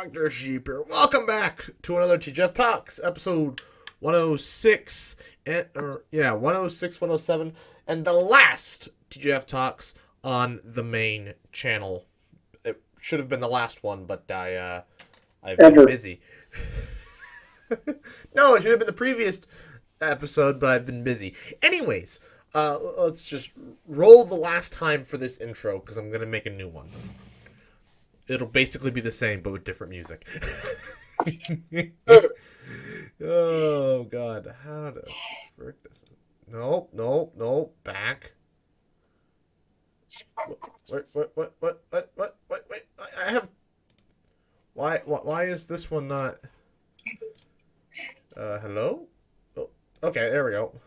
Dr. Sheep here. Welcome back to another TGIF Talks, episode 106, 106, 107, and the last TGIF Talks on the main channel. It should have been the last one, but I've been busy. No, it should have been the previous episode, but I've been busy. Anyways, let's just roll the last time for this intro, because I'm going to make a new one. It'll basically be the same, but with different music. Oh, God. How the frick this? Nope. Back. Wait. I have... Why is this one not... hello? Oh, okay, there we go.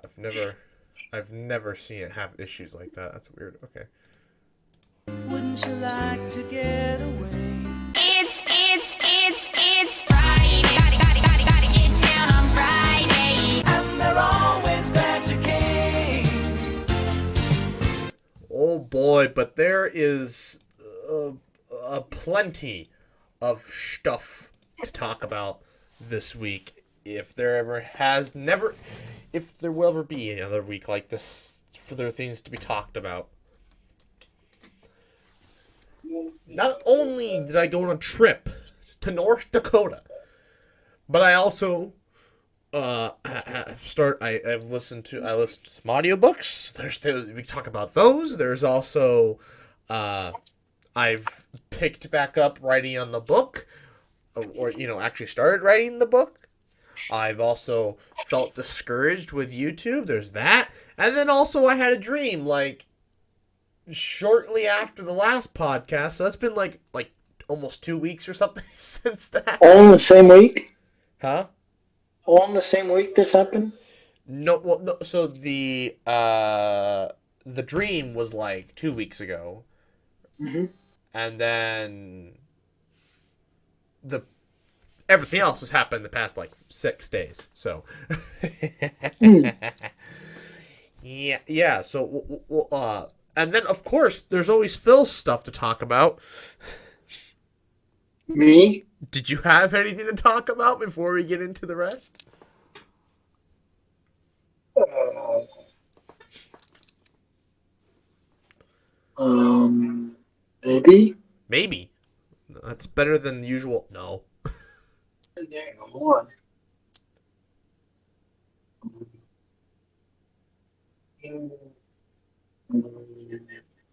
I've never seen it have issues like that. That's weird. Okay. Wouldn't you like to get away? It's Friday. Gotta get down on Friday. And they're always glad you came. Oh boy, but there is plenty of stuff to talk about this week. If there will ever be another week like this, for there are things to be talked about. Not only did I go on a trip to North Dakota, but I also I listened to some audiobooks. We talk about those. There's also I've picked back up writing on the book, or actually started writing the book. I've also felt discouraged with YouTube. There's that, and then also I had a dream shortly after the last podcast, so that's been like almost 2 weeks or something since that. All in the same week? Huh? All in the same week this happened? No, well, no. So the dream was like 2 weeks ago, and then everything else has happened in the past 6 days. So yeah. So and then, of course, there's always Phil's stuff to talk about. Me? Did you have anything to talk about before we get into the rest? Maybe? Maybe. That's better than usual. No. One.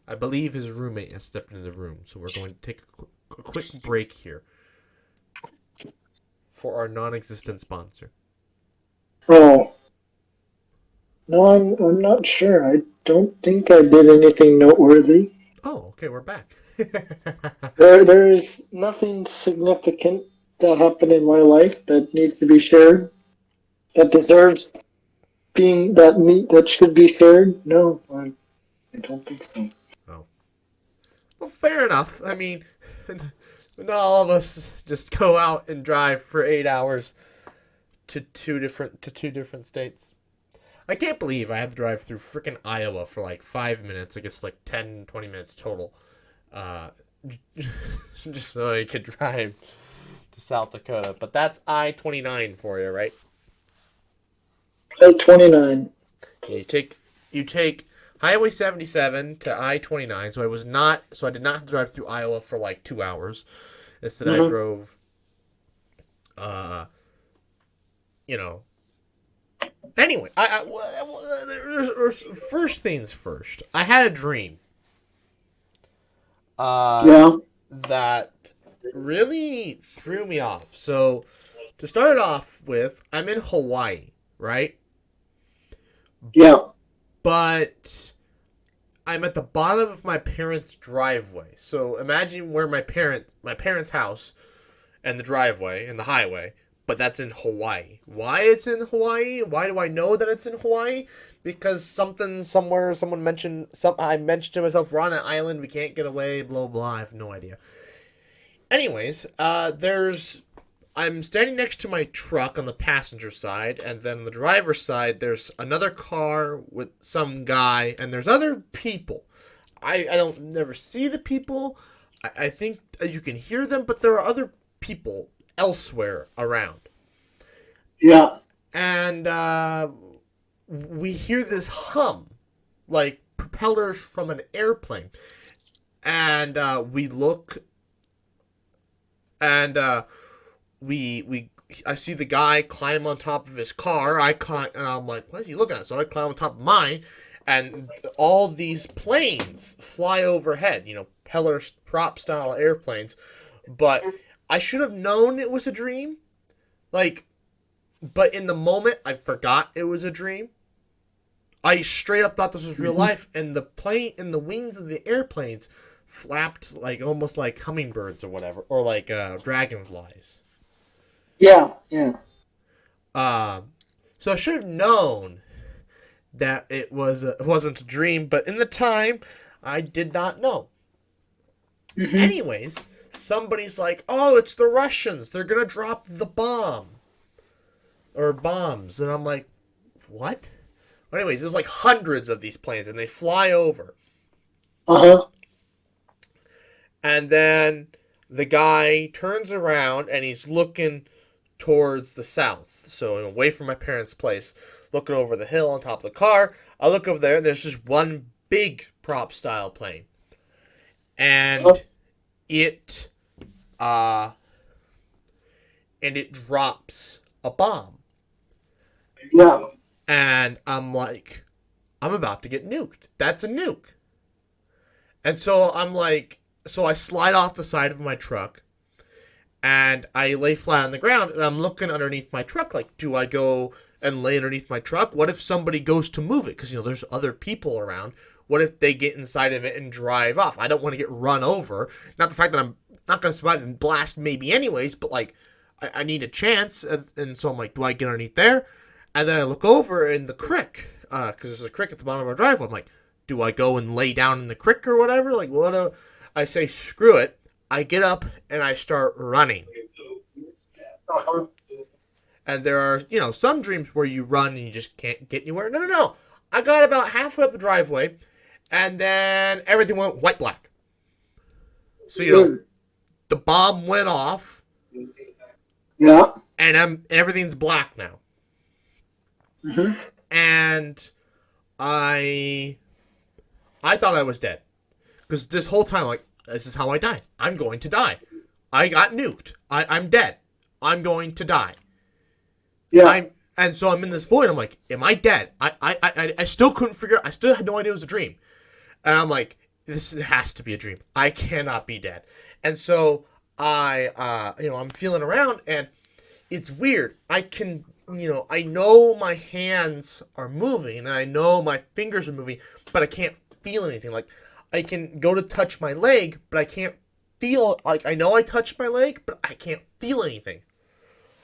I believe his roommate has stepped into the room, so we're going to take a quick break here for our non-existent sponsor. Oh. No, I'm not sure. I don't think I did anything noteworthy. Oh, okay, we're back. There's nothing significant that happened in my life that needs to be shared, that deserves that should be shared. No, I don't think so. Oh. Well, fair enough. I mean, not all of us just go out and drive for 8 hours to two different states. I can't believe I had to drive through freaking Iowa for 5 minutes. I guess 10, 20 minutes total. Just so I could drive to South Dakota. But that's I-29 for you, right? I-29. Yeah, you take Highway 77 to I-29. So I did not have to drive through Iowa for 2 hours. Instead, I drove. Anyway, first things first. I had a dream. That really threw me off. So, to start off with, I'm in Hawaii, right? Yeah. But I'm at the bottom of my parents' driveway. So imagine where my parents' house and the driveway and the highway, but that's in Hawaii. Why it's in Hawaii? Why do I know that it's in Hawaii? Because someone mentioned, I mentioned to myself, we're on an island, we can't get away, blah, blah, I have no idea. Anyways, I'm standing next to my truck on the passenger side, and then on the driver's side, there's another car with some guy, and there's other people. I don't never see the people. I think you can hear them, but there are other people elsewhere around. Yeah. And we hear this hum, like propellers from an airplane. And we look, and I see the guy climb on top of his car. I climb, and I'm like, what is he looking at? So I climb on top of mine, and all these planes fly overhead. Propeller prop style airplanes. But I should have known it was a dream. But in the moment, I forgot it was a dream. I straight up thought this was real life, and the plane and the wings of the airplanes flapped almost like hummingbirds or whatever, or like dragonflies. Yeah. So I should have known that it wasn't a dream, but in the time, I did not know. Mm-hmm. Anyways, somebody's like, "Oh, it's the Russians. They're gonna drop the bomb or bombs," and I'm like, "What?" But anyways, there's like hundreds of these planes, and they fly over. And then the guy turns around, and he's looking towards the south. So away from my parents' place, looking over the hill on top of the car. I look over there, and there's just one big prop-style plane. And it drops a bomb. Yeah. And I'm like, I'm about to get nuked. That's a nuke. And so I'm like, so I slide off the side of my truck, and I lay flat on the ground, and I'm looking underneath my truck, like, do I go and lay underneath my truck? What if somebody goes to move it? Because, there's other people around. What if they get inside of it and drive off? I don't want to get run over. Not the fact that I'm not going to survive and blast maybe anyways, but, I need a chance. And so I'm like, do I get underneath there? And then I look over in the creek, because there's a creek at the bottom of our driveway. I'm like, do I go and lay down in the creek or whatever? I say, screw it. I get up and I start running. And there are, some dreams where you run and you just can't get anywhere. No. I got about halfway up the driveway, and then everything went white-black. So, the bomb went off. Yeah. And everything's black now. Mm-hmm. And I thought I was dead. Because this whole time, this is how I died. I'm going to die. I got nuked. I'm dead. I'm going to die. Yeah. And so I'm in this void. I'm like, am I dead? I still couldn't figure out. I still had no idea it was a dream. And I'm like, this has to be a dream. I cannot be dead. And so I'm feeling around, and it's weird. I can, I know my hands are moving, and I know my fingers are moving, but I can't feel anything. I can go to touch my leg, but I can't feel, I know I touched my leg, but I can't feel anything.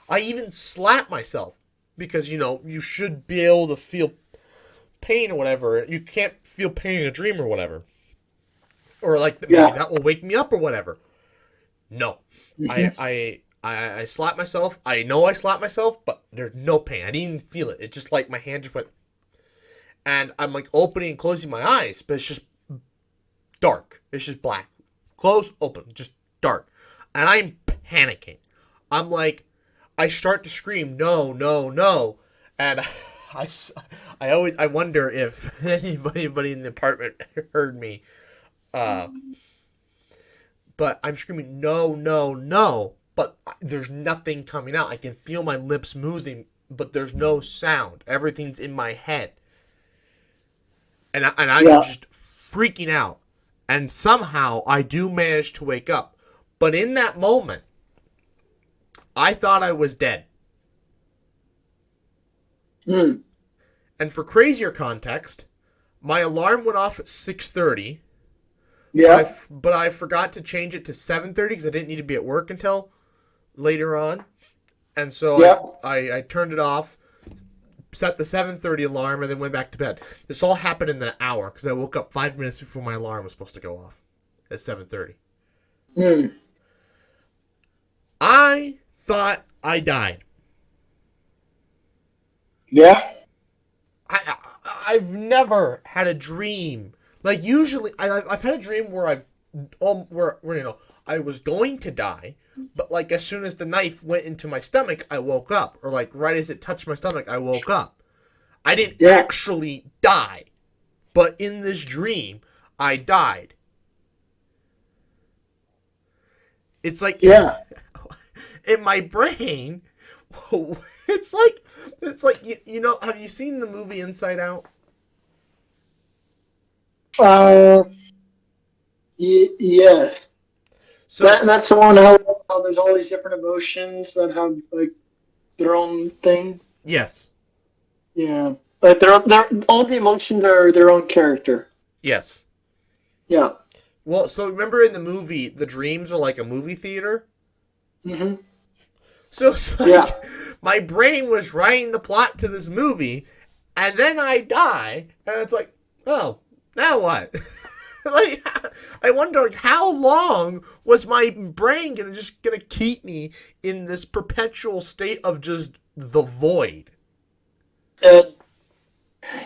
I even slap myself, because, you should be able to feel pain or whatever. You can't feel pain in a dream or whatever. Or, maybe that will wake me up or whatever. No. I slapped myself. I know I slapped myself, but there's no pain. I didn't even feel it. It's just my hand just went. And I'm opening and closing my eyes, but it's just dark. It's just black. Close, open, just dark. And I'm panicking. I'm I start to scream, no, no, no. And I wonder if anybody in the apartment heard me. But I'm screaming, no, no, no. But there's nothing coming out. I can feel my lips moving, but there's no sound. Everything's in my head. And I'm just freaking out. And somehow I do manage to wake up. But in that moment, I thought I was dead. Mm. And for crazier context, my alarm went off at 6:30. Yeah. But I forgot to change it to 7:30 because I didn't need to be at work until later on. And so I turned it off, set the 7:30 alarm, and then went back to bed. This all happened in an hour because I woke up 5 minutes before my alarm was supposed to go off at 7:30. Mm. I thought I died. Yeah. I've never had a dream. Usually, I've had a dream where I've I was going to die, but like as soon as the knife went into my stomach, I woke up, or like right as it touched my stomach, I woke up. I didn't Yeah. actually die, but in this dream, I died. It's like Yeah. in my brain, it's like have you seen the movie Inside Out? Uh, yeah. So That's the one how there's all these different emotions that have like their own thing. yes, Yeah. Like they're all the emotions are their own character. yes. Yeah. Well, so remember in the movie, the dreams are like a movie theater. Hmm. So it's like Yeah. my brain was writing the plot to this movie, and then I die, and it's like, oh, now what? Like, I wonder, like, how long was my brain gonna keep me in this perpetual state of just the void? Uh,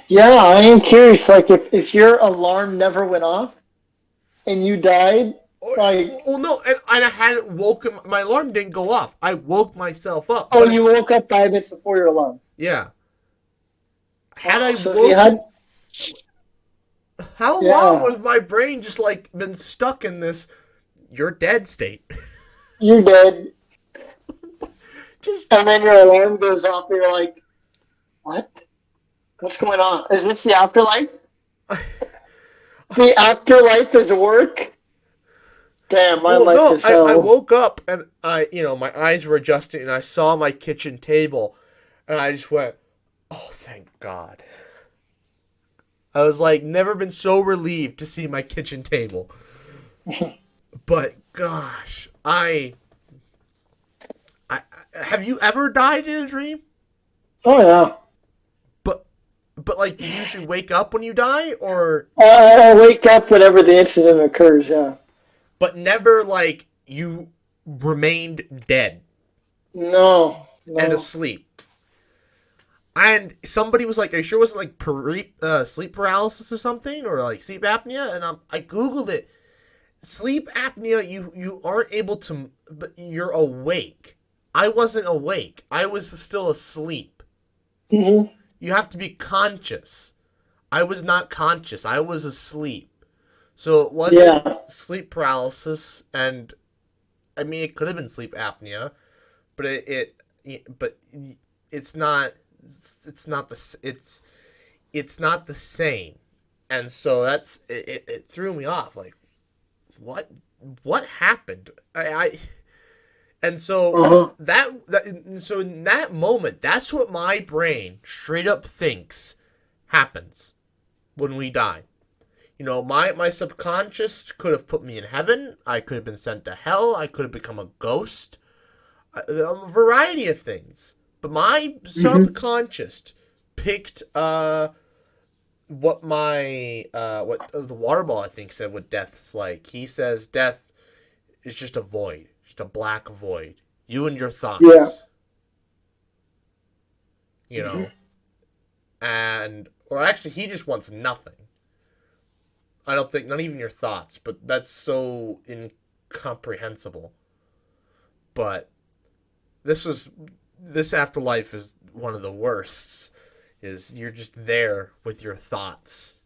yeah, I am curious. Like, if your alarm never went off and you died, Or, like, well, no, and I hadn't woken. My alarm didn't go off. I woke myself up. oh, But you woke up 5 minutes before your alarm. yeah, had I So if you had, woken, how long yeah, was my brain just like been stuck in this "you're dead" state? you're dead, Just and then your alarm goes off, and you're like, what? What's going on? Is this the afterlife? The afterlife is work? Damn, my well, life no, is I hell. woke up and my eyes were adjusting and I saw my kitchen table, and I just went, "Oh, thank God." I was like, never been so relieved to see my kitchen table. But gosh, I have you ever died in a dream? Oh, yeah. But but like, do you usually wake up when you die, or I wake up whenever the incident occurs, yeah. but never like you remained dead No, and no. asleep? And somebody was like, "Are you sure it wasn't like sleep paralysis or something, or like sleep apnea?" And I googled it. Sleep apnea, you aren't able to, but you're awake. I wasn't awake. I was still asleep. Hmm. You have to be conscious. I was not conscious. I was asleep. So it wasn't Yeah. sleep paralysis, and I mean it could have been sleep apnea, but but it's not it's not the it's not the same. And so it threw me off. Like, what what happened? I and so Uh-huh. so in that moment, that's what my brain straight up thinks happens when we die. My subconscious could have put me in heaven. I could have been sent to hell. I could have become a ghost. A variety of things. But my Hmm. subconscious picked what the water ball I think said what death's like. He says death is just a void, just a black void. You and your Yeah. thoughts. You Hmm. know, and or actually he just wants nothing. I don't think not even your thoughts, but that's so incomprehensible. But this afterlife is one of the worst. Is you're just there with your thoughts.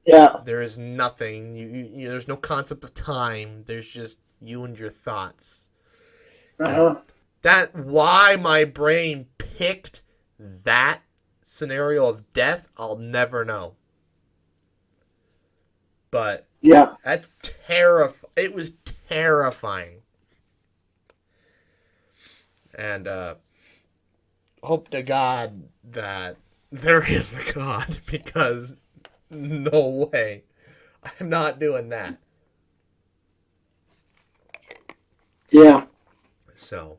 Yeah. There is nothing. There's no concept of time. There's just you and your thoughts. And Uh-huh. that why my brain picked that scenario of death, I'll never know. But Yeah. that's terrifying. It was terrifying. And hope to God that there is a God, because no way. I'm not doing that. Yeah. So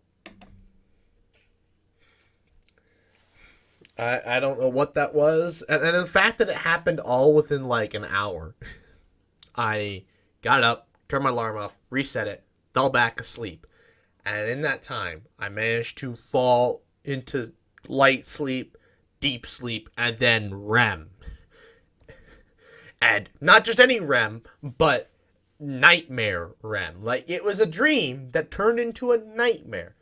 I don't know what that was. And the fact that it happened all within like an hour. I got up, turned my alarm off, reset it, fell back asleep. And in that time, I managed to fall into light sleep, deep sleep, and then REM. And not just any REM, but nightmare REM. Like, it was a dream that turned into a nightmare.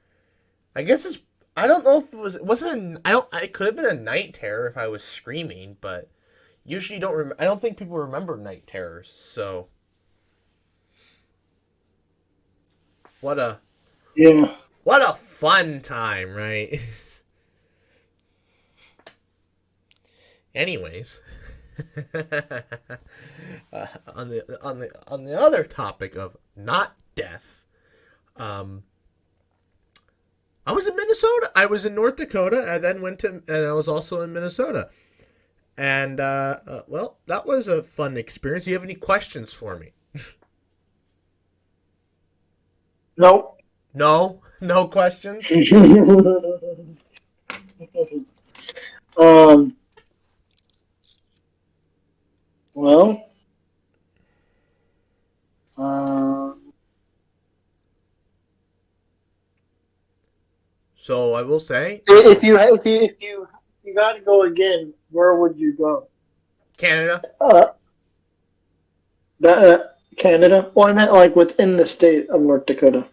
I guess it's, I don't know if it wasn't it could have been a night terror if I was screaming, but usually I don't think people remember night terrors, so. Yeah. What a fun time, right? Anyways, on the other topic of not death, I was in Minnesota. I was in North Dakota, and then and I was also in Minnesota. And well, that was a fun experience. Do you have any questions for me? Nope. No questions. um. Well. So I will say, if you got to go again, where would you go? Canada. Canada. Well, I meant like within the state of North Dakota.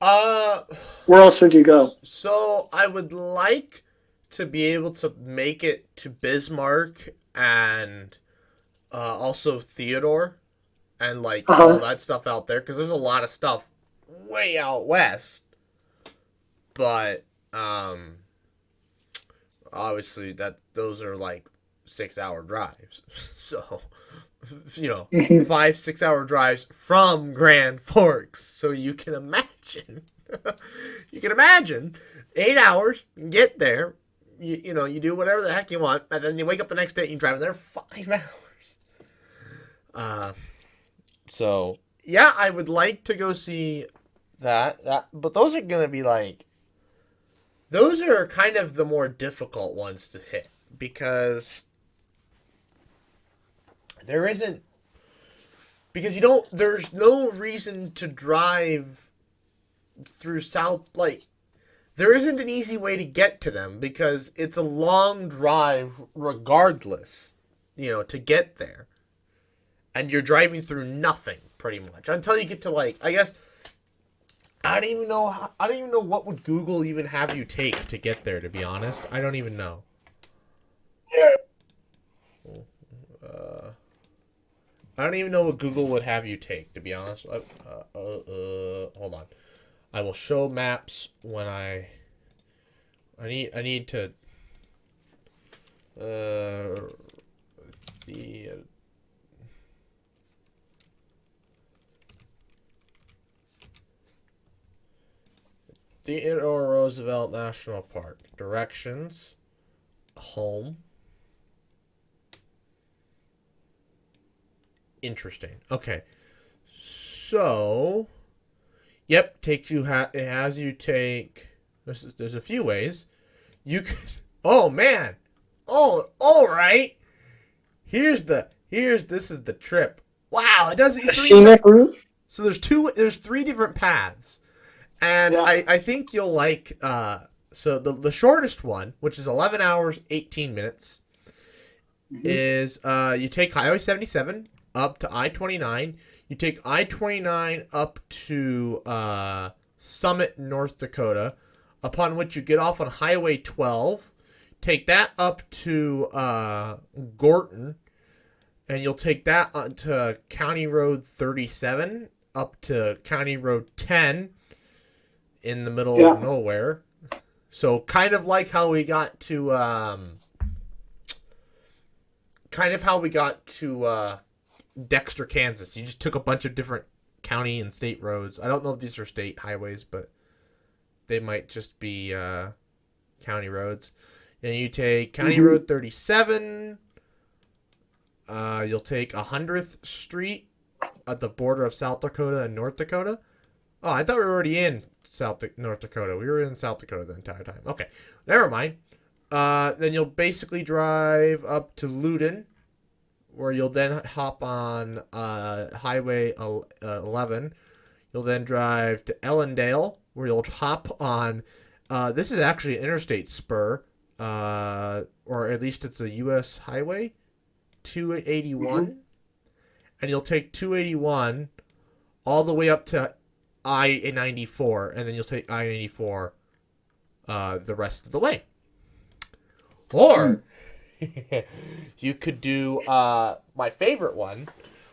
Uh, Where else would you go? so I would like to be able to make it to Bismarck and also Theodore and like all that stuff out there because there's a lot of stuff way out west. But obviously those are like 6-hour drives. So 5-6 hour drives from Grand Forks. So you can imagine 8 hours, you get there, you do whatever the heck you want, and then you wake up the next day and you drive there 5 hours. So yeah, I would like to go see that, but those are gonna be like, those are kind of the more difficult ones to hit because there's no reason to drive through there isn't an easy way to get to them because it's a long drive regardless, to get there. And you're driving through nothing pretty much until you get to I guess I don't even know what would Google even have you take to get there, to be honest. I don't even know. Yeah. I don't even know what Google would have you take, to be honest. Hold on. I will show maps when I need to see Theodore Roosevelt National Park. Directions. Home. Interesting. Okay. So, yep, it has you take, there's a few ways. You could, oh man. Oh, all right. This is the trip. Wow, it does these scenic route. So there's 3 different paths. And yeah. I think you'll like, so the shortest one, which is 11 hours, 18 minutes, is you take Highway 77 up to I-29. You take I-29 up to Summit, North Dakota, upon which you get off on Highway 12. Take that up to Gorton, and you'll take that onto County Road 37 up to County Road 10 in the middle of nowhere. So kind of like how we got to Dexter, Kansas. You just took a bunch of different county and state roads. I don't know if these are state highways, but they might just be county roads. And you take County Road 37. You'll take 100th Street at the border of South Dakota and North Dakota. Oh, I thought we were already in North Dakota. We were in South Dakota the entire time. Okay, never mind. Then you'll basically drive up to Loudon, where you'll then hop on Highway 11. You'll then drive to Ellendale, where you'll hop on. This is actually an interstate spur, or at least it's a U.S. Highway 281. and you'll take 281 all the way up to I-94, and then you'll take I-94 the rest of the way. Or you could do my favorite one,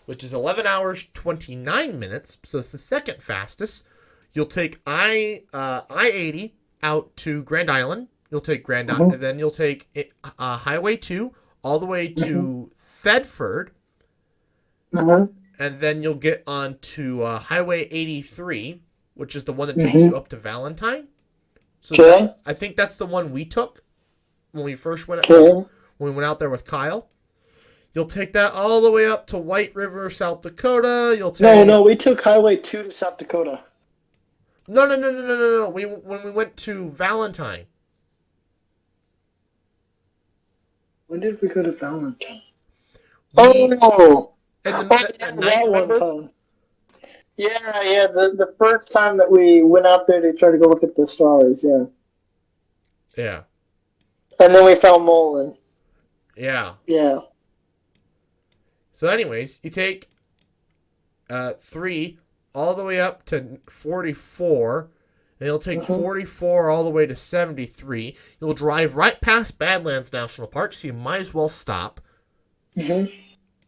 which is 11 hours 29 minutes. So it's the second fastest. You'll take I-80 out to Grand Island. You'll take Grand Island, and then you'll take Highway 2 all the way to Thetford. And then you'll get on Highway 83, which is the one that takes you up to Valentine. So I think that's the one we took when we first went when we went out there with Kyle. You'll take that all the way up to White River, South Dakota. You'll take No, we took Highway 2 to South Dakota. No. When we went to Valentine. When did we go to Valentine? At that night, one remember? time. Yeah. The first time that we went out there to try to go look at the stars, yeah. Yeah. And then we found Mullen. Yeah. Yeah. So anyways, you take 3 all the way up to 44, and you'll take 44 all the way to 73. You'll drive right past Badlands National Park, so you might as well stop.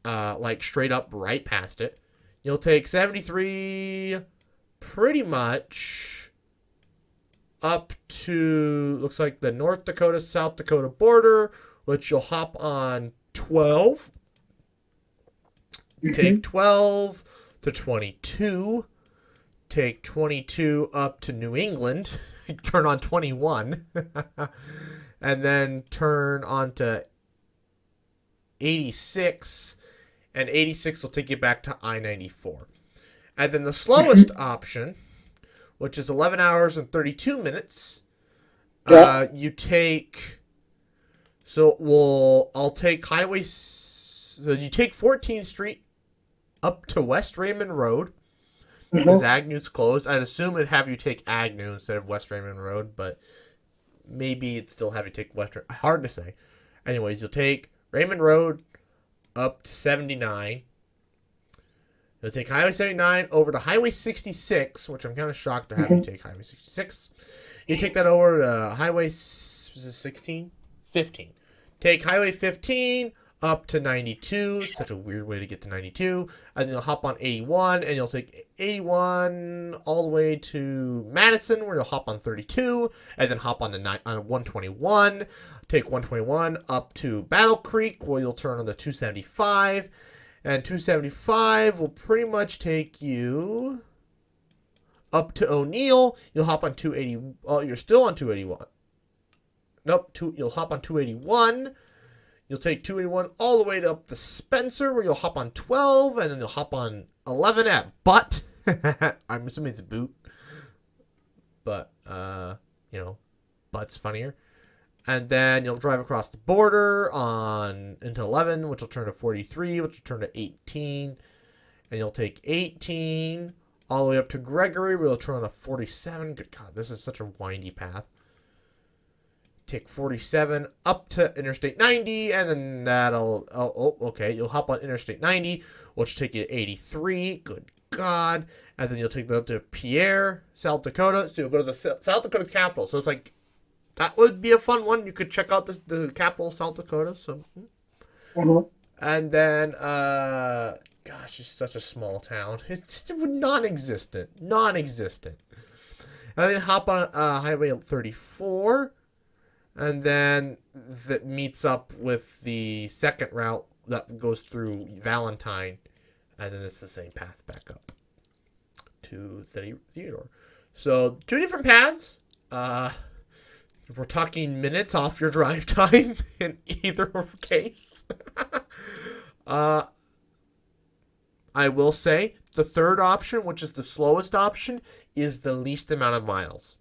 Like straight up right past it. You'll take 73 pretty much up to, looks like the North Dakota, South Dakota border, which you'll hop on 12. Take 12 to 22. Take 22 up to New England. Turn on 21. And then turn on to 86. And 86 will take you back to I-94. And then the slowest option, which is 11 hours and 32 minutes, you take... I'll take highway... So you take 14th Street up to West Raymond Road, because Agnew's closed. I'd assume it'd have you take Agnew instead of West Raymond Road, but maybe it'd still have you take West Raymond. Hard to say. Anyways, you'll take Raymond Road up to 79. You'll take Highway 79 over to Highway 66, which I'm kind of shocked to have you take Highway 66. You take that over to Highway 16? 15. Take Highway 15 up to 92. Such a weird way to get to 92. And then you'll hop on 81, and you'll take 81 all the way to Madison, where you'll hop on 32, and then hop on 121. Take 121 up to Battle Creek, where you'll turn on the 275. And 275 will pretty much take you up to O'Neill. You'll hop on 280. Oh, you're still on 281. Nope, you'll hop on 281. You'll take 281 all the way to up to Spencer, where you'll hop on 12, and then you'll hop on 11 at Butt. I'm assuming it's a boot. But, Butt's funnier. And then you'll drive across the border into 11, which will turn to 43, which will turn to 18. And you'll take 18 all the way up to Gregory, where you'll turn on to 47. Good God, this is such a windy path. Take 47 up to Interstate 90, and then you'll hop on Interstate 90, which will take you to 83. Good God. And then you'll take that to Pierre, South Dakota. So you'll go to the South Dakota capital. So it's like, that would be a fun one. You could check out the capital of South Dakota. So, And then, gosh, it's such a small town. It's non-existent. And then hop on Highway 34. And then that meets up with the second route that goes through Valentine. And then it's the same path back up to Theodore. So 2 different paths. We're talking minutes off your drive time in either case. I will say the third option, which is the slowest option, is the least amount of miles.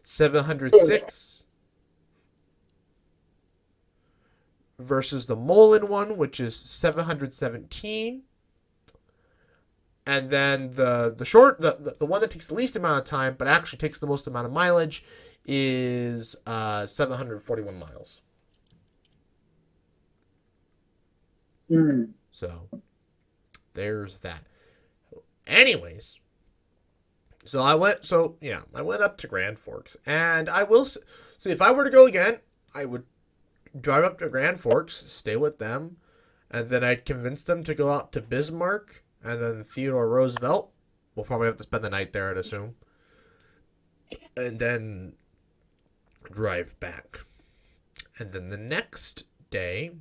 706 versus the Mullen one, which is 717. And then the one that takes the least amount of time, but actually takes the most amount of mileage, is 741 miles. So there's that. Anyways, so I went up to Grand Forks, and I will so if I were to go again, I would drive up to Grand Forks, stay with them, and then I'd convince them to go out to Bismarck and then Theodore Roosevelt. We'll probably have to spend the night there, I'd assume. And then drive back. And then the next day,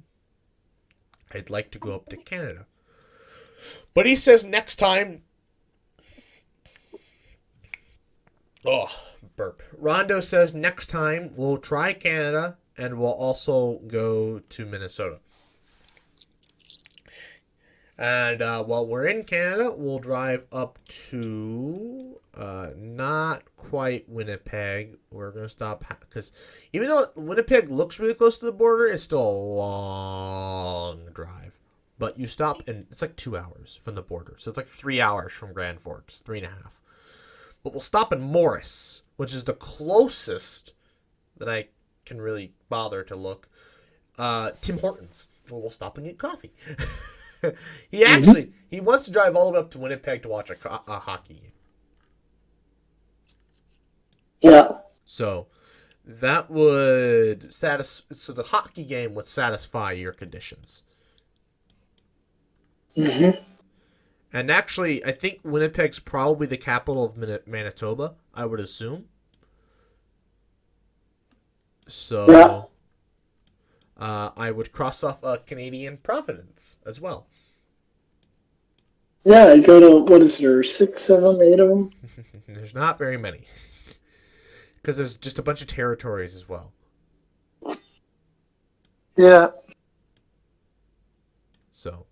I'd like to go up to Canada. But he says next time... Oh, burp. Rondo says next time we'll try Canada and we'll also go to Minnesota. And while we're in Canada, we'll drive up to not quite Winnipeg. We're going to stop because even though Winnipeg looks really close to the border, it's still a long drive. But you stop and it's like 2 hours from the border. So it's like 3 hours from Grand Forks, 3.5. But we'll stop in Morris, which is the closest that I can really bother to look. Tim Hortons. Well, we'll stop and get coffee. He wants to drive all the way up to Winnipeg to watch a hockey game. Yeah. So that would so the hockey game would satisfy your conditions. Mm-hmm. And actually, I think Winnipeg's probably the capital of Manitoba, I would assume. So Yeah. I would cross off Canadian Providence as well. Yeah, I go to, what is there, 6 of them, 8 of them? There's not very many. Because there's just a bunch of territories as well. Yeah. So.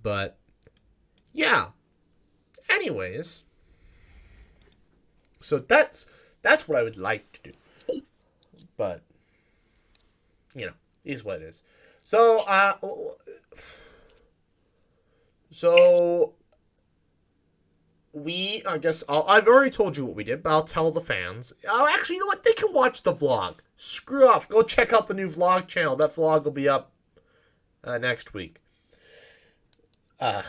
But, yeah. Anyways. So that's what I would like to do. But, you know, is what it is. So, I guess I've already told you what we did, but I'll tell the fans. Oh, actually, you know what? They can watch the vlog. Screw off. Go check out the new vlog channel. That vlog will be up next week.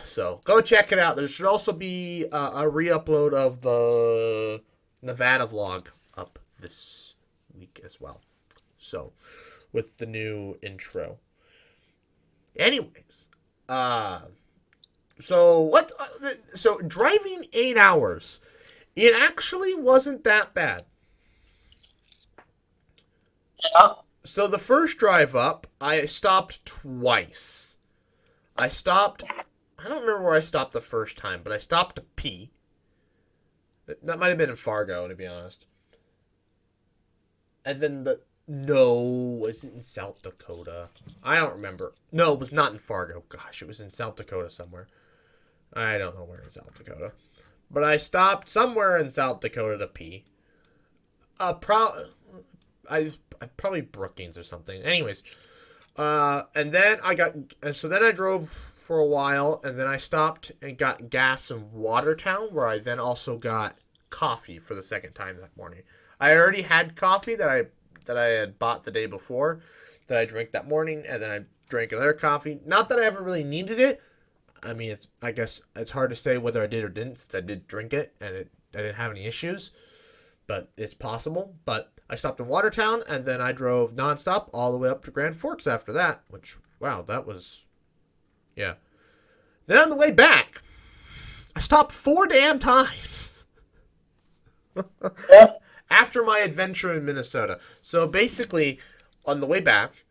So go check it out. There should also be a re-upload of the Nevada vlog up this week as well. So, with the new intro. Anyways, so driving 8 hours, it actually wasn't that bad. Yeah. So the first drive up, I stopped twice. I don't remember where I stopped the first time, but I stopped to pee. That might have been in Fargo, to be honest. And then was it in South Dakota? I don't remember. No, it was not in Fargo. Gosh, it was in South Dakota somewhere. I don't know where in South Dakota. But I stopped somewhere in South Dakota to pee. Probably Brookings or something. Anyways, and then I drove for a while, and then I stopped and got gas in Watertown, where I then also got coffee for the second time that morning. I already had coffee that I had bought the day before that I drank that morning, and then I drank another coffee. Not that I ever really needed it. I mean, I guess it's hard to say whether I did or didn't, since I did drink it and I didn't have any issues. But it's possible. But I stopped in Watertown, and then I drove nonstop all the way up to Grand Forks after that. Which, wow, that was, yeah. Then on the way back, I stopped 4 damn times. Yeah. After my adventure in Minnesota. So basically, on the way back,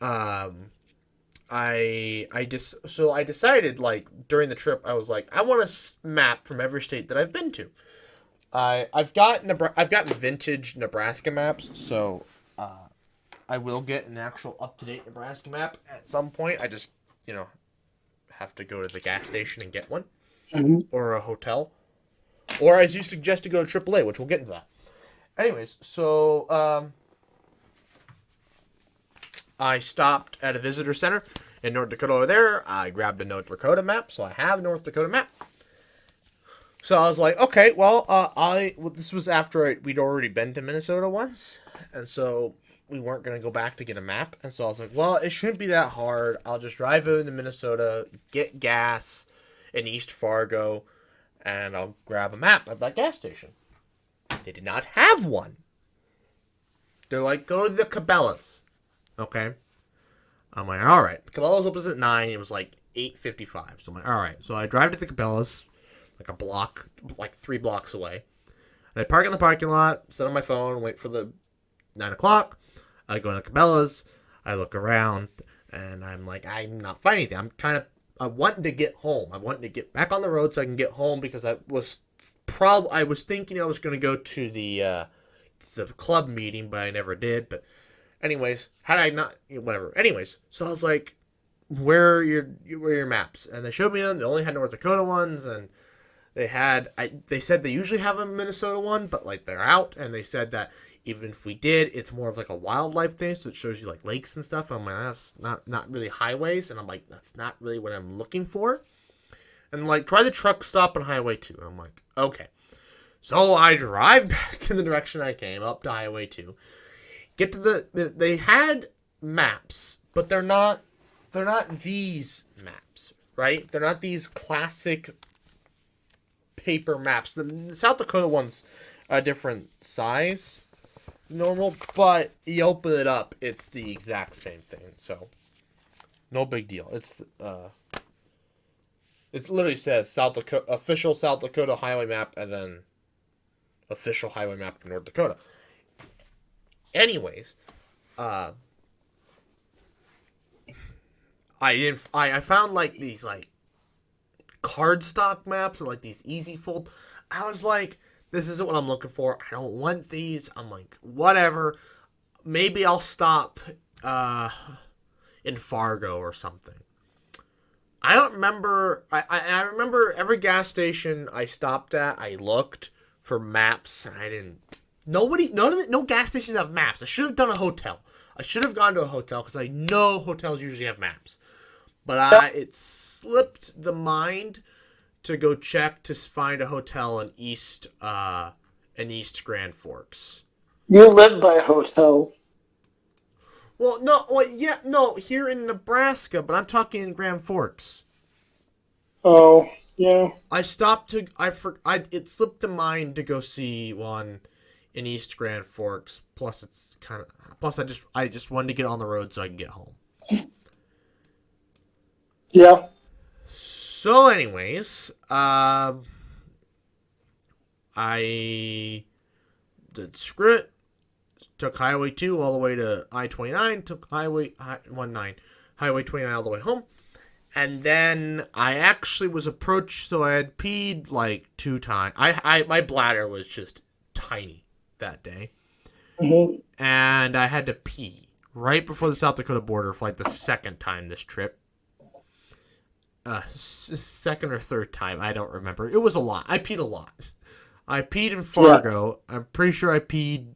I decided, like, during the trip, I was like, I want a map from every state that I've been to. I've got vintage Nebraska maps, so I will get an actual up-to-date Nebraska map at some point. I just, have to go to the gas station and get one, or a hotel, or as you suggested, go to AAA, which we'll get into that. Anyways, so I stopped at a visitor center in North Dakota over there. I grabbed a North Dakota map, so I have a North Dakota map. So I was like, okay, well, this was after we'd already been to Minnesota once, and so we weren't going to go back to get a map. And so I was like, well, it shouldn't be that hard. I'll just drive over to Minnesota, get gas in East Fargo, and I'll grab a map at that gas station. They did not have one. They're like, go to the Cabela's. Okay. I'm like, all right. Cabela's opens at 9. It was like 8:55. So I'm like, all right. So I drive to the Cabela's, like a block, like 3 blocks away. And I park in the parking lot, sit on my phone, wait for the 9 o'clock. I go to the Cabela's. I look around, and I'm like, I'm not finding anything. I'm wanting to get home. I'm wanting to get back on the road so I can get home because I was thinking I was going to go to the club meeting, but I never did. But anyways, had I not, whatever. Anyways, so I was like, where are your maps? And they showed me them. They only had North Dakota ones, and they said they usually have a Minnesota one, but like they're out. And they said that even if we did, it's more of like a wildlife thing, so it shows you like lakes and stuff. I'm like, that's not really highways, and I'm like, that's not really what I'm looking for. And like, try the truck stop on Highway 2. And I'm like, okay. So I drive back in the direction I came, up to Highway 2. Get to they had maps, but they're not these maps, right? They're not these classic paper maps. The South Dakota one's a different size, normal, but you open it up, it's the exact same thing. So no big deal. It literally says South Dakota official South Dakota highway map, and then official highway map of North Dakota. Anyways, I found like these like cardstock maps or like these easy fold. I was like, this isn't what I'm looking for. I don't want these. I'm like, whatever. Maybe I'll stop in Fargo or something. I don't remember. I remember every gas station I stopped at, I looked for maps, and I didn't. No gas stations have maps. I should have done a hotel. I should have gone to a hotel because I know hotels usually have maps. But it slipped the mind to go check to find a hotel in East Grand Forks. You live by a hotel. Well, no, here in Nebraska, but I'm talking in Grand Forks. Oh, yeah. I stopped to it slipped the mind to go see one in East Grand Forks. Plus I just wanted to get on the road so I can get home. Yeah. So anyways, I did script, took Highway 2 all the way to I-29, took Highway 29 all the way home. And then I actually was approached, so I had peed like 2 times. My bladder was just tiny that day. Mm-hmm. And I had to pee right before the South Dakota border for like the second time this trip. Second or third time, I don't remember. It was a lot. I peed a lot. I peed in Fargo. Yeah. I'm pretty sure I peed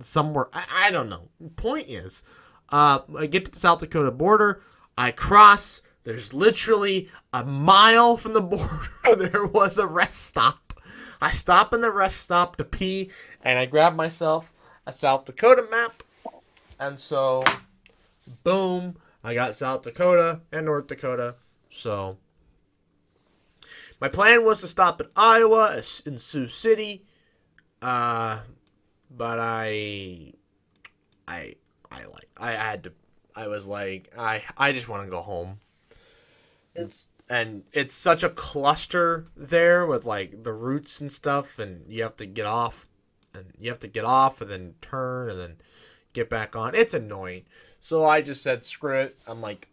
somewhere. I don't know. Point is, I get to the South Dakota border. I cross. There's literally a mile from the border. There was a rest stop. I stop in the rest stop to pee, and I grab myself a South Dakota map. And so, boom, I got South Dakota and North Dakota. So, my plan was to stop in Iowa, in Sioux City, but I just want to go home. It's such a cluster there with like the routes and stuff, and you have to get off, and then turn, and then get back on. It's annoying. So I just said, screw it. I'm like,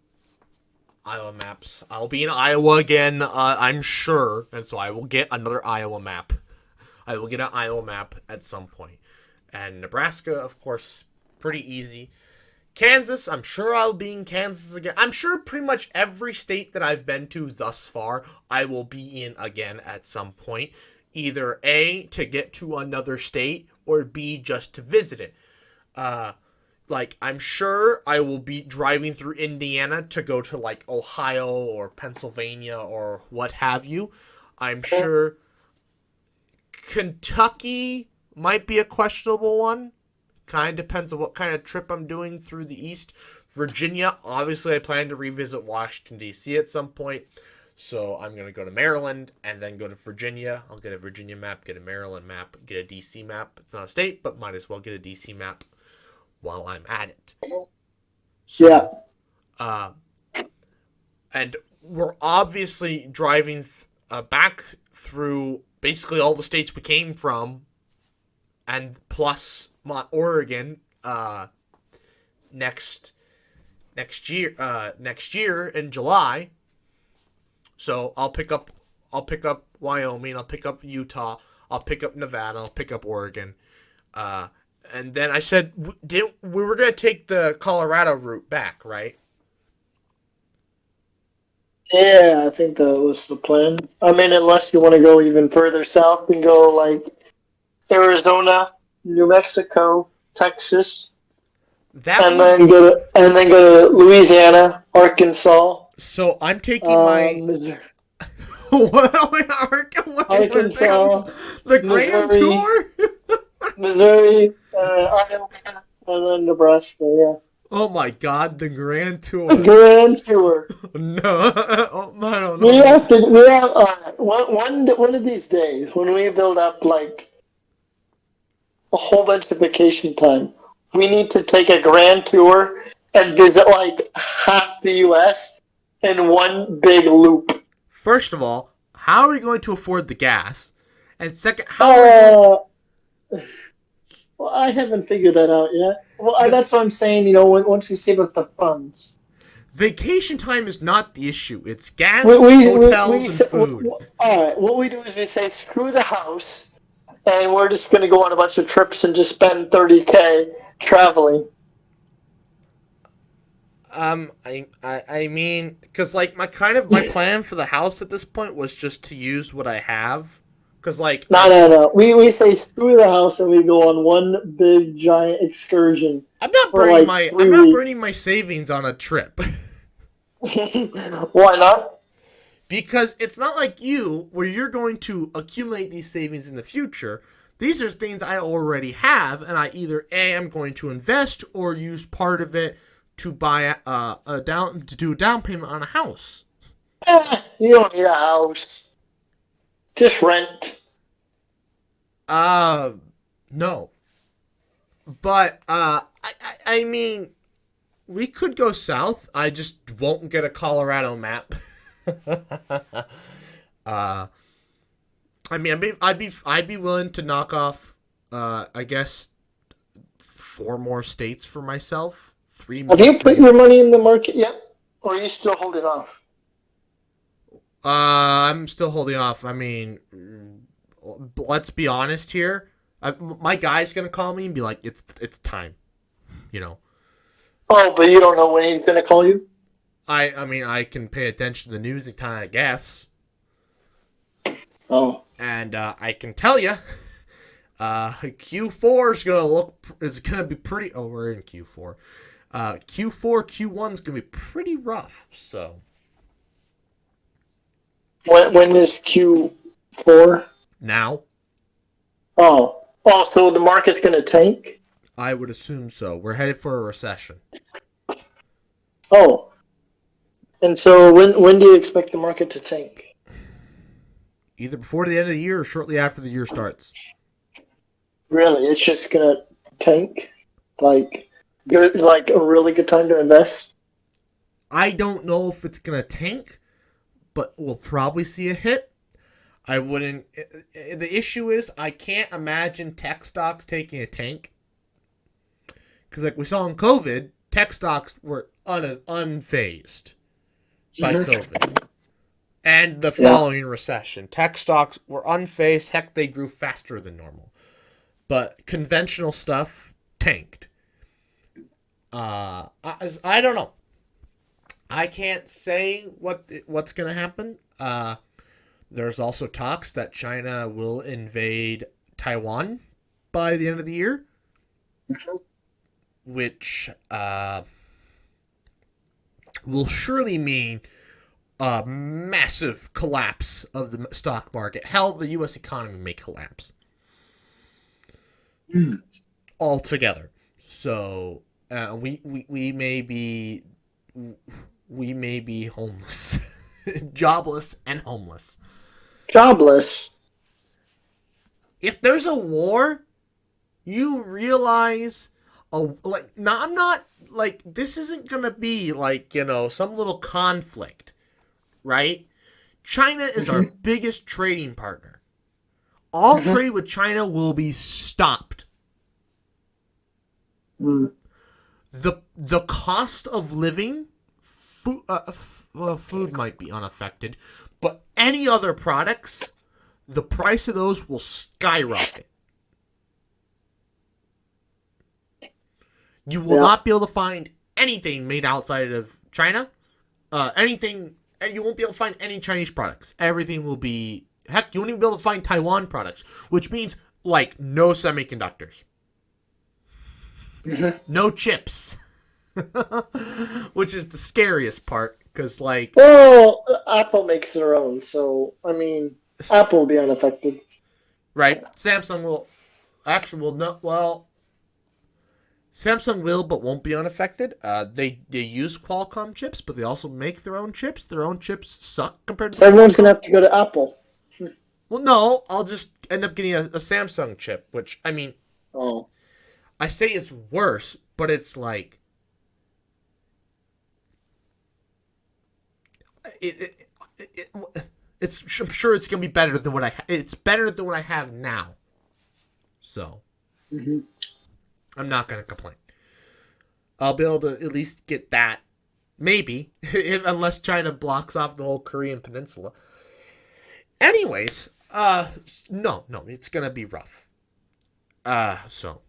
Iowa maps. I'll be in Iowa again, I'm sure. And so I will get another Iowa map. I will get an Iowa map at some point. And Nebraska, of course, pretty easy. Kansas, I'm sure I'll be in Kansas again. I'm sure pretty much every state that I've been to thus far, I will be in again at some point. Either A, to get to another state, or B, just to visit it. Like, I'm sure I will be driving through Indiana to go to, like, Ohio or Pennsylvania or what have you. I'm sure Kentucky might be a questionable one. Kind of depends on what kind of trip I'm doing through the East. Virginia, obviously I plan to revisit Washington, D.C. at some point. So I'm going to go to Maryland and then go to Virginia. I'll get a Virginia map, get a Maryland map, get a D.C. map. It's not a state, but might as well get a D.C. map while I'm at it. So, Yeah. And we're obviously driving back through basically all the states we came from, and plus Oregon next year in July. So I'll pick up Wyoming, I'll pick up Utah, I'll pick up Nevada, I'll pick up Oregon, and then I said we were gonna take the Colorado route back, right? Yeah, I think that was the plan. I mean, unless you want to go even further south and go like Arizona, New Mexico, Texas, and then go to Louisiana, Arkansas. So I'm taking my Missouri, Arkansas, the Grand Missouri. Tour. Missouri, Iowa, and then Nebraska. Yeah, Oh my God, the Grand Tour. Grand Tour. No, oh, I don't know. We have one of these days when we build up like a whole bunch of vacation time. We need to take a grand tour and visit like half the U.S. in one big loop. First of all, how are we going to afford the gas? And second, how? Well, I haven't figured that out yet. Well, that's what I'm saying. Once we save up the funds. Vacation time is not the issue. It's gas, hotels, and food. All right. What we do is we say screw the house, and we're just going to go on a bunch of trips and just spend $30K traveling. I mean, because like my plan for the house at this point was just to use what I have. Because like No. We say screw the house and we go on one big giant excursion. I'm not burning my savings on a trip. Why not? Because it's not like you, where you're going to accumulate these savings in the future. These are things I already have, and I either am going to invest or use part of it to buy to do a down payment on a house. You don't need a house. Just rent. No. But I mean, we could go south. I just won't get a Colorado map. I mean, I'd be willing to knock off, I guess, 4 more states for myself. 3 more. Have you put your money in the market yet, or are you still holding off? I'm still holding off. I mean, let's be honest here. My guy's gonna call me and be like, "It's time," Oh, but you don't know when he's gonna call you? I mean, I can pay attention to the news and kind of guess. Oh. And I can tell you, Q4 is gonna be pretty. Oh, we're in Q4. Q1 is gonna be pretty rough. So. When is Q4? Now. Oh, so the market's gonna tank? I would assume so. We're headed for a recession. Oh. And so when do you expect the market to tank? Either before the end of the year or shortly after the year starts. Really? It's just gonna tank? Like a really good time to invest? I don't know if it's gonna tank, but we'll probably see a hit. I wouldn't. The issue is I can't imagine tech stocks taking a tank. Because like we saw in COVID, tech stocks were unfazed by COVID. And the following recession. Tech stocks were unfazed. Heck, they grew faster than normal. But conventional stuff tanked. I don't know. I can't say what's going to happen. There's also talks that China will invade Taiwan by the end of the year. Which will surely mean a massive collapse of the stock market. Hell, the U.S. economy may collapse altogether. So we may be homeless, jobless and homeless. Jobless. If there's a war, you realize, I'm not like this isn't gonna be like some little conflict, right? China is our biggest trading partner. All trade with China will be stopped. Mm. The cost of living, food might be unaffected, but any other products, the price of those will skyrocket. You will not be able to find anything made outside of China. You won't be able to find any Chinese products. Everything will be, heck, you won't even be able to find Taiwan products, which means like no semiconductors. No chips. Which is the scariest part, because well, Apple makes their own, so I mean, Apple will be unaffected. Right? Samsung will not. Well, Samsung will, but won't be unaffected. They use Qualcomm chips, but they also make their own chips. Their own chips suck compared to. Everyone's gonna have to go to Apple. Well, no, I'll just end up getting a Samsung chip, which I mean. Oh. I say it's worse, but it's like. I'm sure it's gonna be better than what it's better than what I have now. So. I'm not going to complain. I'll be able to at least get that. Maybe. Unless China blocks off the whole Korean peninsula. Anyways. No. It's going to be rough. So.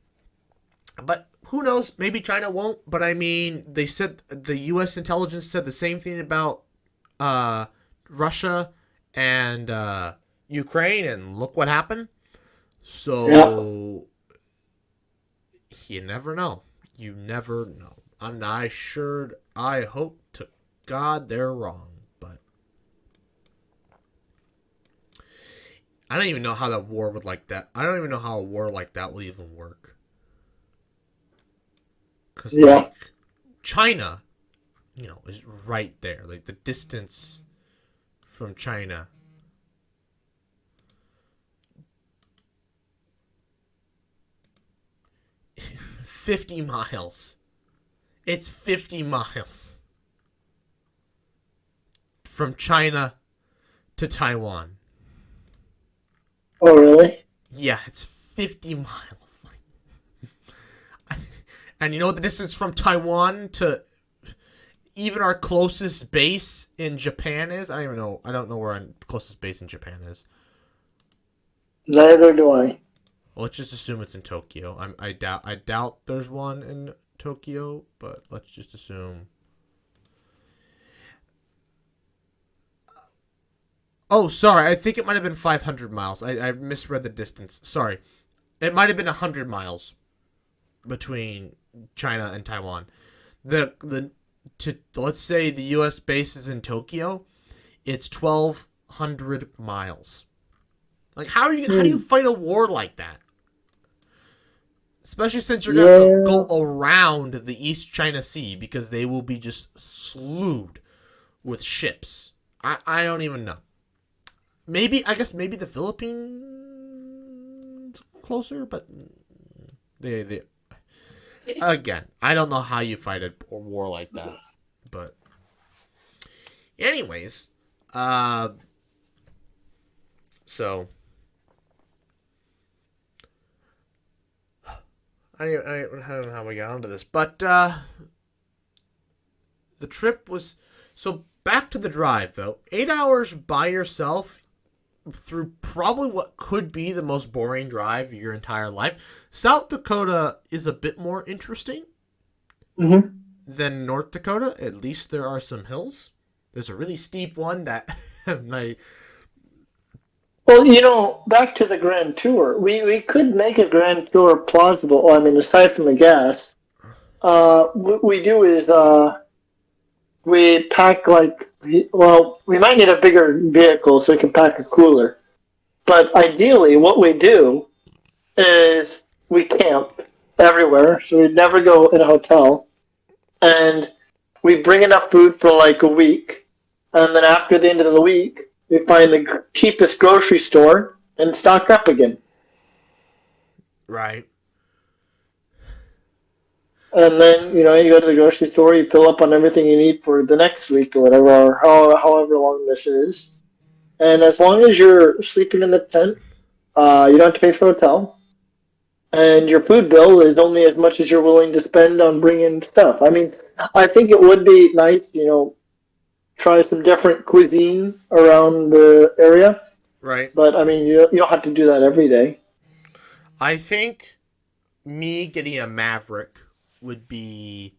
But who knows? Maybe China won't. But I mean, they said, the U.S. intelligence said the same thing about Russia and Ukraine. And look what happened. So. Yeah. You never know. You never know. And I hope to God they're wrong. But I don't even know how that war would like that. I don't even know how a war like that will even work. Because China, is right there. Like the distance from China. $50 miles. It's 50 miles from China to Taiwan. Oh, really? Yeah, it's 50 miles. And you know what the distance from Taiwan to even our closest base in Japan is? I don't even know. I don't know where our closest base in Japan is. Neither do I. Well, let's just assume it's in Tokyo. I doubt there's one in Tokyo, but let's just assume. Oh, sorry. I think it might have been 500 miles. I misread the distance. Sorry. It might have been 100 miles between China and Taiwan. Let's say the U.S. base is in Tokyo. It's 1,200 miles. Like, how do you fight a war like that? Especially since you're going to go around the East China Sea, because they will be just slewed with ships. I don't even know. I guess maybe the Philippines closer, but they again, I don't know how you fight a war like that. But anyways, so I don't know how we got onto this, but the trip was so back to the drive though. 8 hours by yourself through probably what could be the most boring drive of your entire life. South Dakota is a bit more interesting than North Dakota. At least there are some hills. There's a really steep one that Well, back to the Grand Tour. We could make a Grand Tour plausible. I mean, aside from the gas, what we do is we pack we might need a bigger vehicle so we can pack a cooler. But ideally, what we do is we camp everywhere, so we'd never go in a hotel. And we bring enough food for like a week, and then after the end of the week, we find the cheapest grocery store and stock up again. Right. And then, you go to the grocery store, you fill up on everything you need for the next week or whatever, or however long this is. And as long as you're sleeping in the tent, you don't have to pay for a hotel. And your food bill is only as much as you're willing to spend on bringing stuff. I mean, I think it would be nice, try some different cuisine around the area. Right. But, I mean, you don't have to do that every day. I think me getting a Maverick would be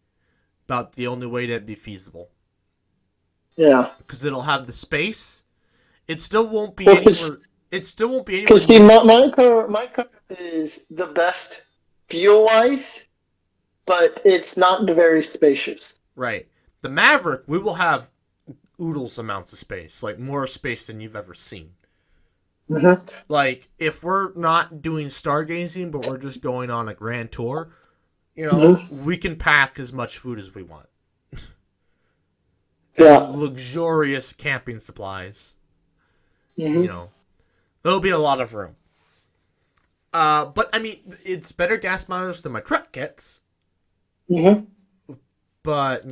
about the only way that'd be feasible. Yeah. Because it'll have the space. It still won't be Well, anywhere. It still won't be anywhere. Because, see, my car is the best fuel-wise, but it's not very spacious. Right. The Maverick, we will have oodles amounts of space, like more space than you've ever seen. Mm-hmm. Like, if we're not doing stargazing, but we're just going on a grand tour, we can pack as much food as we want. Yeah. Luxurious camping supplies. Mm-hmm. There'll be a lot of room. But, I mean, it's better gas mileage than my truck gets. Mm-hmm. But,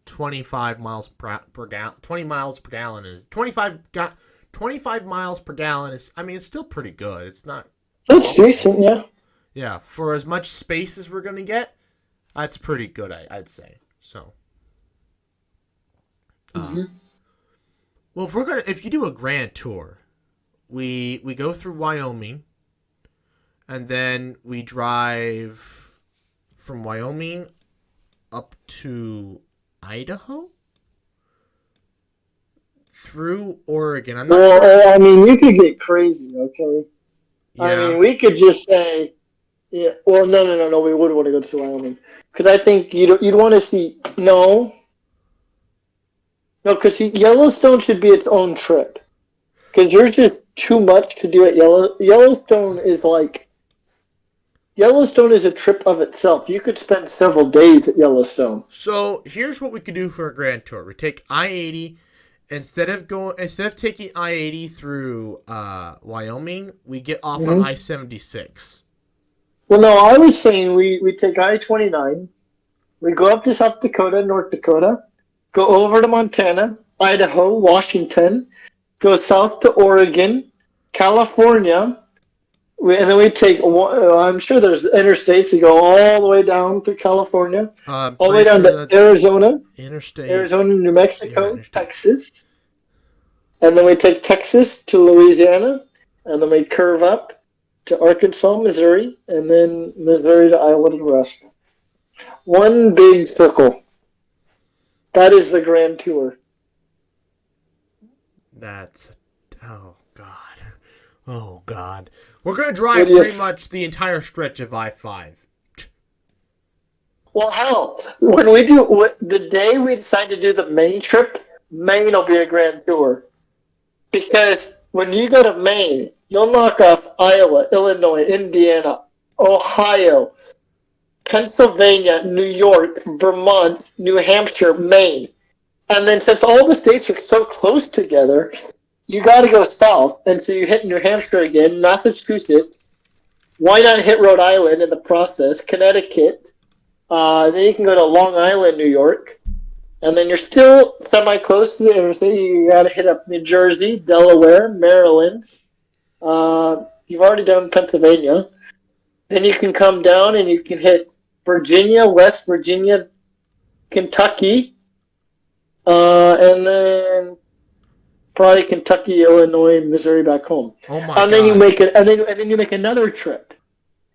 25 miles per gallon. 20 miles per gallon is 25 miles per gallon is. I mean, it's still pretty good. It's not. That's decent, yeah. Yeah, for as much space as we're gonna get, that's pretty good. I'd say so. Mm-hmm. Well, if you do a grand tour, we go through Wyoming, and then we drive from Wyoming up to Idaho through Oregon. I'm not sure. Well, I mean, you could get crazy, okay? Yeah. I mean, we could just say, yeah. Well, no. We would want to go to Wyoming because I think you'd want to see because Yellowstone should be its own trip because there's just too much to do at Yellowstone is a trip of itself. You could spend several days at Yellowstone. So here's what we could do for a grand tour. We take I-80 instead of taking I-80 through Wyoming, we get off on I-76. Well, no, I was saying we take I-29, we go up to South Dakota, North Dakota, go over to Montana, Idaho, Washington, go south to Oregon, California, and then we take, I'm sure there's interstates that go all the way down to California, all the way down to Arizona, New Mexico, Texas. And then we take Texas to Louisiana, and then we curve up to Arkansas, Missouri, and then Missouri to Iowa to Nebraska. One big circle. That is the grand tour. Oh, God. We're going to drive pretty much the entire stretch of I-5. Well, hell, the day we decide to do the Maine trip, Maine will be a grand tour. Because when you go to Maine, you'll knock off Iowa, Illinois, Indiana, Ohio, Pennsylvania, New York, Vermont, New Hampshire, Maine. And then since all the states are so close together, you got to go south. And so you hit New Hampshire again, Massachusetts. Why not hit Rhode Island in the process? Connecticut. Then you can go to Long Island, New York. And then you're still semi-close to the interstate. You got to hit up New Jersey, Delaware, Maryland. You've already done Pennsylvania. Then you can come down and you can hit Virginia, West Virginia, Kentucky, and then probably Kentucky, Illinois, Missouri back home. Oh my God! Then you make it, and then you make another trip,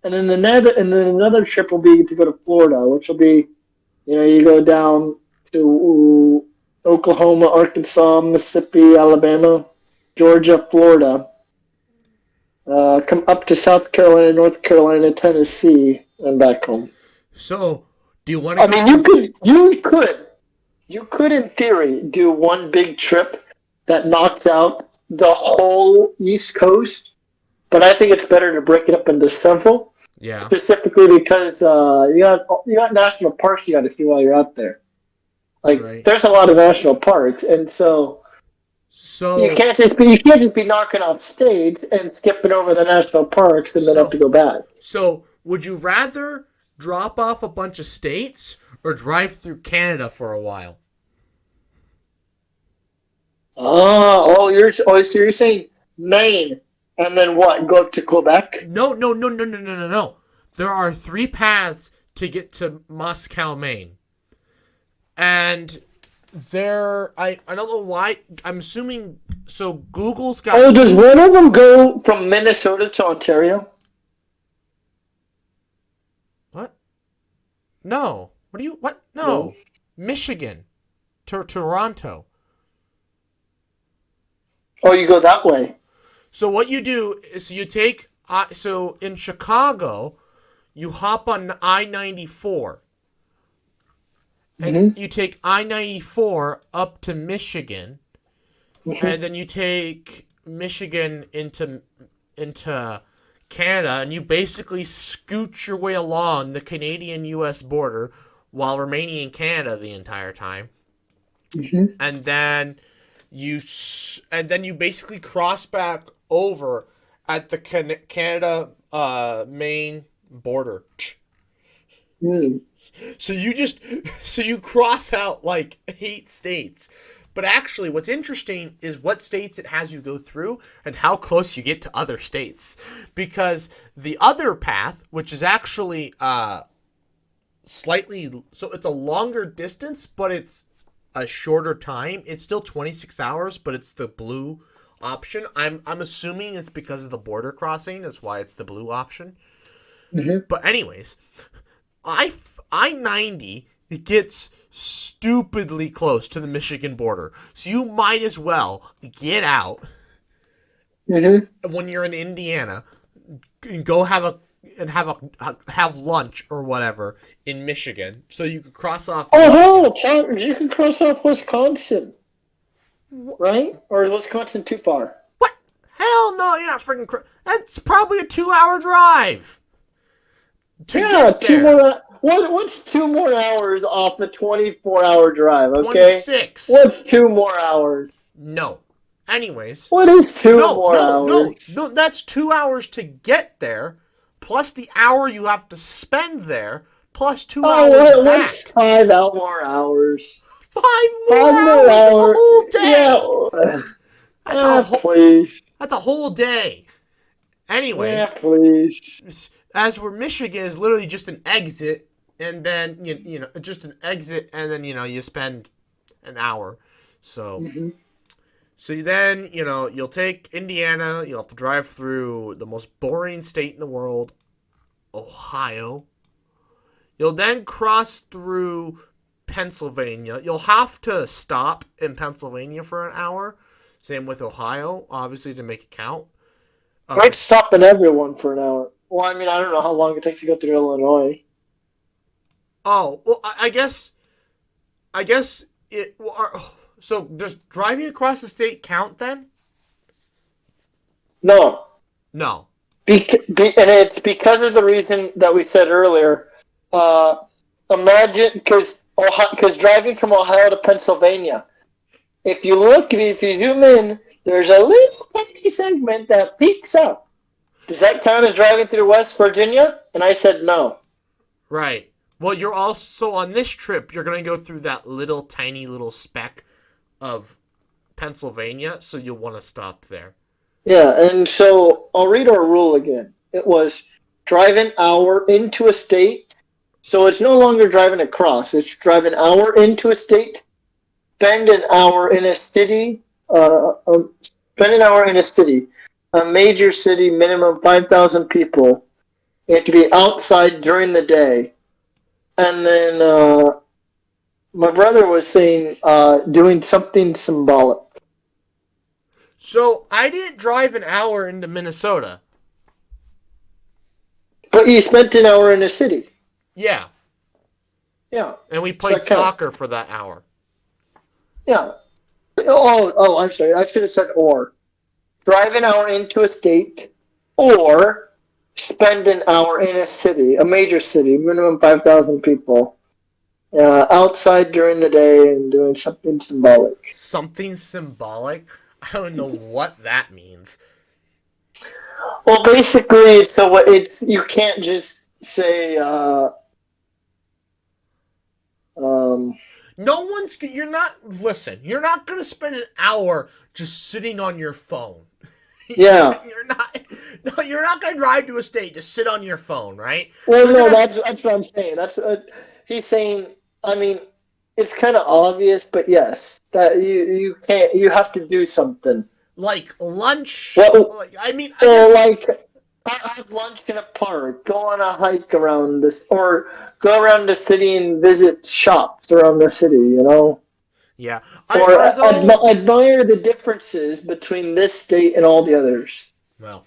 and then another trip will be to go to Florida, which will be, you go down to Oklahoma, Arkansas, Mississippi, Alabama, Georgia, Florida. Come up to South Carolina, North Carolina, Tennessee, and back home. So, do you want to? I mean, you could in theory do one big trip that knocks out the whole East Coast, but I think it's better to break it up into several. Yeah. specifically because you got national parks you got to see while you're out there. Like, Right. there's a lot of national parks, and so you So can't just be knocking off states and skipping over the national parks and then have to so go back. so would you rather drop off a bunch of states or drive through Canada for a while? So you're saying Maine, and then what? Go up to Quebec? No, no, no, no, no, no, no, no. There are 3 paths to get to Moscow, Maine. And I don't know why. I'm assuming so Google's got Oh, does one of them go from Minnesota to Ontario? what? No. What? No. No. Michigan to Toronto. Oh, you go that way. So what you do is you take so in Chicago, you hop on I-94. And you take I-94 up to Michigan, and then you take Michigan into Canada, and you basically scoot your way along the Canadian-U.S. border while remaining in Canada the entire time. And then you basically cross back over at the Canada Maine border. So you cross out like 8 states. But actually what's interesting is what states it has you go through and how close you get to other states. Because the other path, which is actually slightly, so it's a longer distance, but it's a shorter time. It's still 26 hours, but it's the blue option. I'm assuming it's because of the border crossing. That's why it's the blue option. But anyways, I-90 gets stupidly close to the Michigan border, so you might as well get out when you're in Indiana and go have lunch or whatever in Michigan, so you can cross off. Oh, hell, you can cross off Wisconsin, right? Or is Wisconsin too far? What? Hell no, you're not freaking. That's probably a 2-hour drive. Yeah, 2 more. What's 2 more hours off a 24-hour drive? Okay, 26. What's 2 more hours? No. Anyways. What is 2 more hours? No. That's 2 hours to get there, plus the hour you have to spend there, plus 2 hours back. What's 5 more hours? 5 more hours. That's a whole day. Yeah. Please. That's a whole day. Anyways. Yeah, please. As where Michigan is literally just an exit, and then you know just an exit, and then you spend an hour. So, so then you'll take Indiana. You'll have to drive through the most boring state in the world, Ohio. You'll then cross through Pennsylvania. You'll have to stop in Pennsylvania for an hour. Same with Ohio, obviously, to make it count. Like stopping everyone for an hour. Well, I mean, I don't know how long it takes to go through Illinois. Oh, well, I guess it. So does driving across the state count then? No. No. And it's because of the reason that we said earlier. Imagine, because driving from Ohio to Pennsylvania, if you zoom in, there's a little tiny segment that peaks up. Does that count as driving through West Virginia? And I said no. Right. Well, you're also on this trip, you're going to go through that little tiny little speck of Pennsylvania, so you'll want to stop there. Yeah, and so I'll read our rule again. It was drive an hour into a state. So it's no longer driving across. It's drive an hour into a state, spend an hour in a city, a major city, minimum 5,000 people. You have to be outside during the day. And then my brother was saying doing something symbolic. So I didn't drive an hour into Minnesota. But you spent an hour in a city. Yeah. Yeah. And we played soccer for that hour. Yeah. Oh, I'm sorry. I should have said or. Drive an hour into a state, or spend an hour in a city, a major city, minimum 5,000 people, outside during the day and doing something symbolic. Something symbolic? I don't know what that means. Well, basically, it's you can't just say You're not going to spend an hour just sitting on your phone. yeah. You're not going to drive to a state to sit on your phone, right? Well, You're no, gonna, that's what I'm saying. He's saying. I mean, it's kind of obvious, but yes, that you can't. You have to do something. like lunch. Well, Like, I mean, I or guess like have lunch in a park, go on a hike around this, or go around the city and visit shops around the city. yeah. Or Although, admire the differences between this state and all the others. well,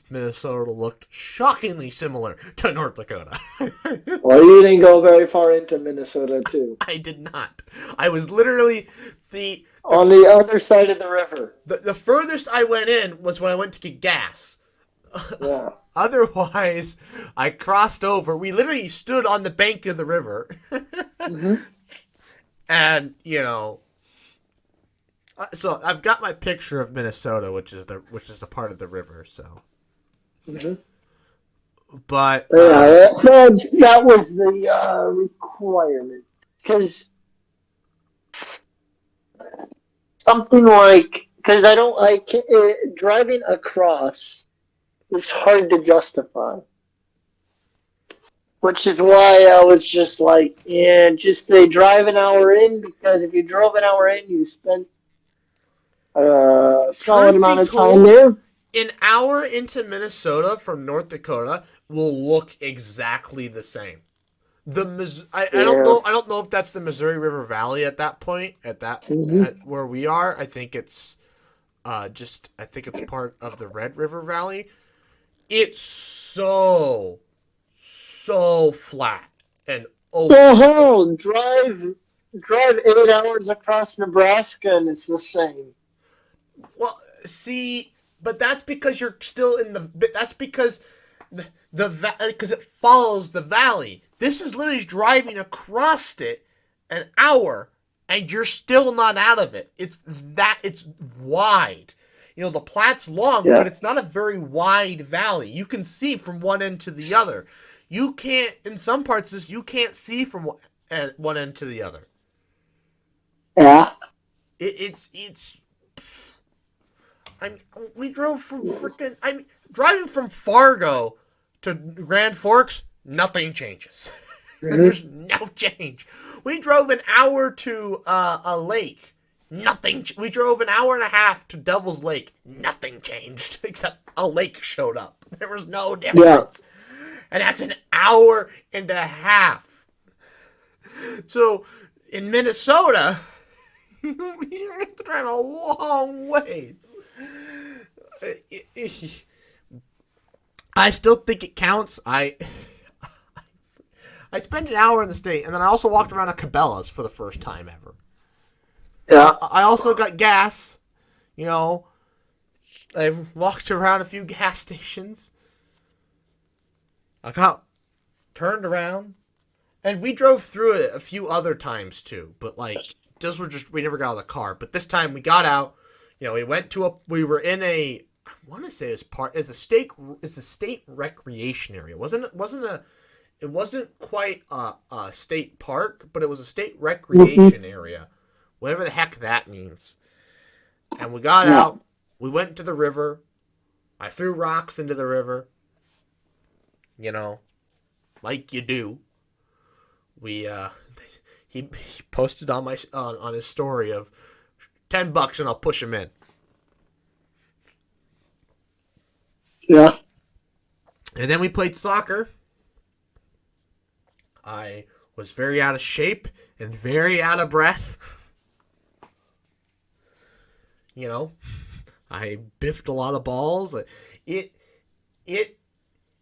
Minnesota looked shockingly similar to North Dakota. Well, you didn't go very far into Minnesota, too. I did not. I was literally On the other side of the river. the furthest I went in was when I went to get gas. Yeah. Otherwise, I crossed over. We literally stood on the bank of the river. Mm-hmm. And, so I've got my picture of Minnesota, which is the part of the river, so. Mm-hmm. But Yeah, that was the requirement. Because something like, because I don't like driving across is hard to justify. Which is why I was just like, yeah, just say drive an hour in, because if you drove an hour in, you spent a solid amount of time there. an hour into Minnesota from North Dakota will look exactly the same. I don't know if that's the Missouri River Valley at that point at where we are. I think it's I think it's part of the Red River Valley. It's so flat and open. Oh, drive 8 hours across Nebraska and it's the same. Well, see, but that's because you're still in the. That's because because it follows the valley. This is literally driving across it an hour, and you're still not out of it. It's wide. The Platte's long, but it's not a very wide valley. You can see from one end to the other. You can't, in some parts of this, you can't see from one end to the other. Yeah. We drove from driving from Fargo to Grand Forks, nothing changes. There's no change. We drove an hour to a lake. Nothing. We drove an hour and a half to Devil's Lake. Nothing changed except a lake showed up. There was no difference. Yeah. And that's an hour and a half. So in Minnesota, you're going to have to drive a long ways. I still think it counts. I spent an hour in the state, and then I also walked around a Cabela's for the first time ever. Yeah. I also got gas. I walked around a few gas stations. I got turned around, and we drove through it a few other times too. But those were we never got out of the car. But this time we got out. We were in a. I want to say it's a state recreation area. It wasn't quite a state park, but it was a state recreation area. Whatever the heck that means. And we got out. We went to the river. I threw rocks into the river. Like you do. He posted on on his story of $10 and I'll push him in. Yeah. And then we played soccer. I was very out of shape and very out of breath. I biffed a lot of balls. It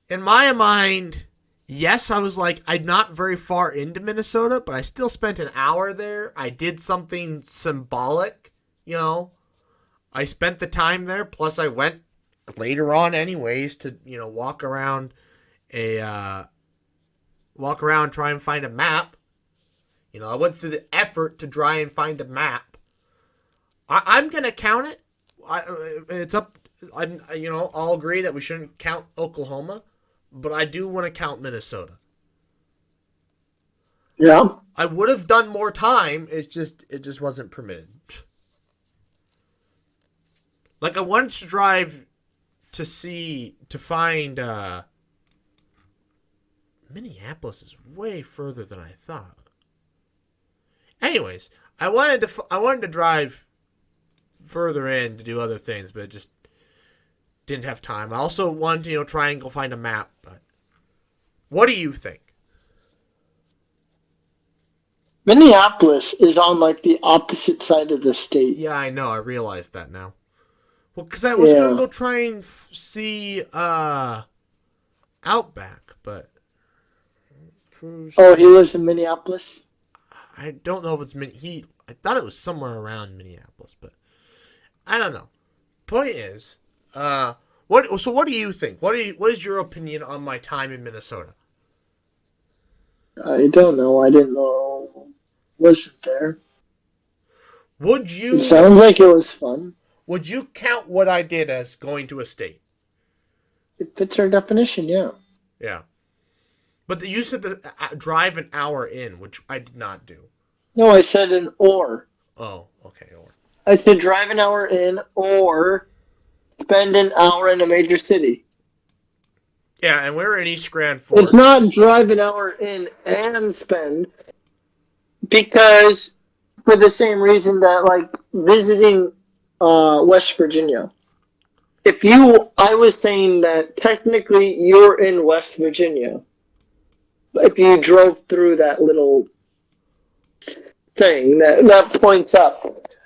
in my mind, yes, I was like, I'm not very far into Minnesota, but I still spent an hour there. I did something symbolic, I spent the time there, plus I went later on anyways to, walk around try and find a map. I went through the effort to try and find a map. I'm going to count it. It's up. I'll agree that we shouldn't count Oklahoma, but I do want to count Minnesota. Yeah. I would have done more time. It just wasn't permitted. Like, I wanted to drive to find Minneapolis is way further than I thought. Anyways, I wanted to drive further in to do other things, but it just didn't have time. I also wanted to, try and go find a map, but what do you think? Minneapolis is on like the opposite side of the state. Yeah, I know. I realized that now. Well, because I was going to go try and see Outback, but... Oh, he lives in Minneapolis? I don't know if it's... I thought it was somewhere around Minneapolis, but... I don't know. Point is... what do you think? What is your opinion on my time in Minnesota? I don't know. I didn't know. Wasn't there. Would you... It sounds like it was fun. Would you count what I did as going to a state? It fits our definition, yeah. Yeah. But you said to drive an hour in, which I did not do. No, I said an or. Oh, okay, or. I said drive an hour in or spend an hour in a major city. Yeah, and we're in East Grand Forks. It's not drive an hour in and spend, because for the same reason that, like, visiting West Virginia. I was saying that technically you're in West Virginia. If you drove through that little thing that points up.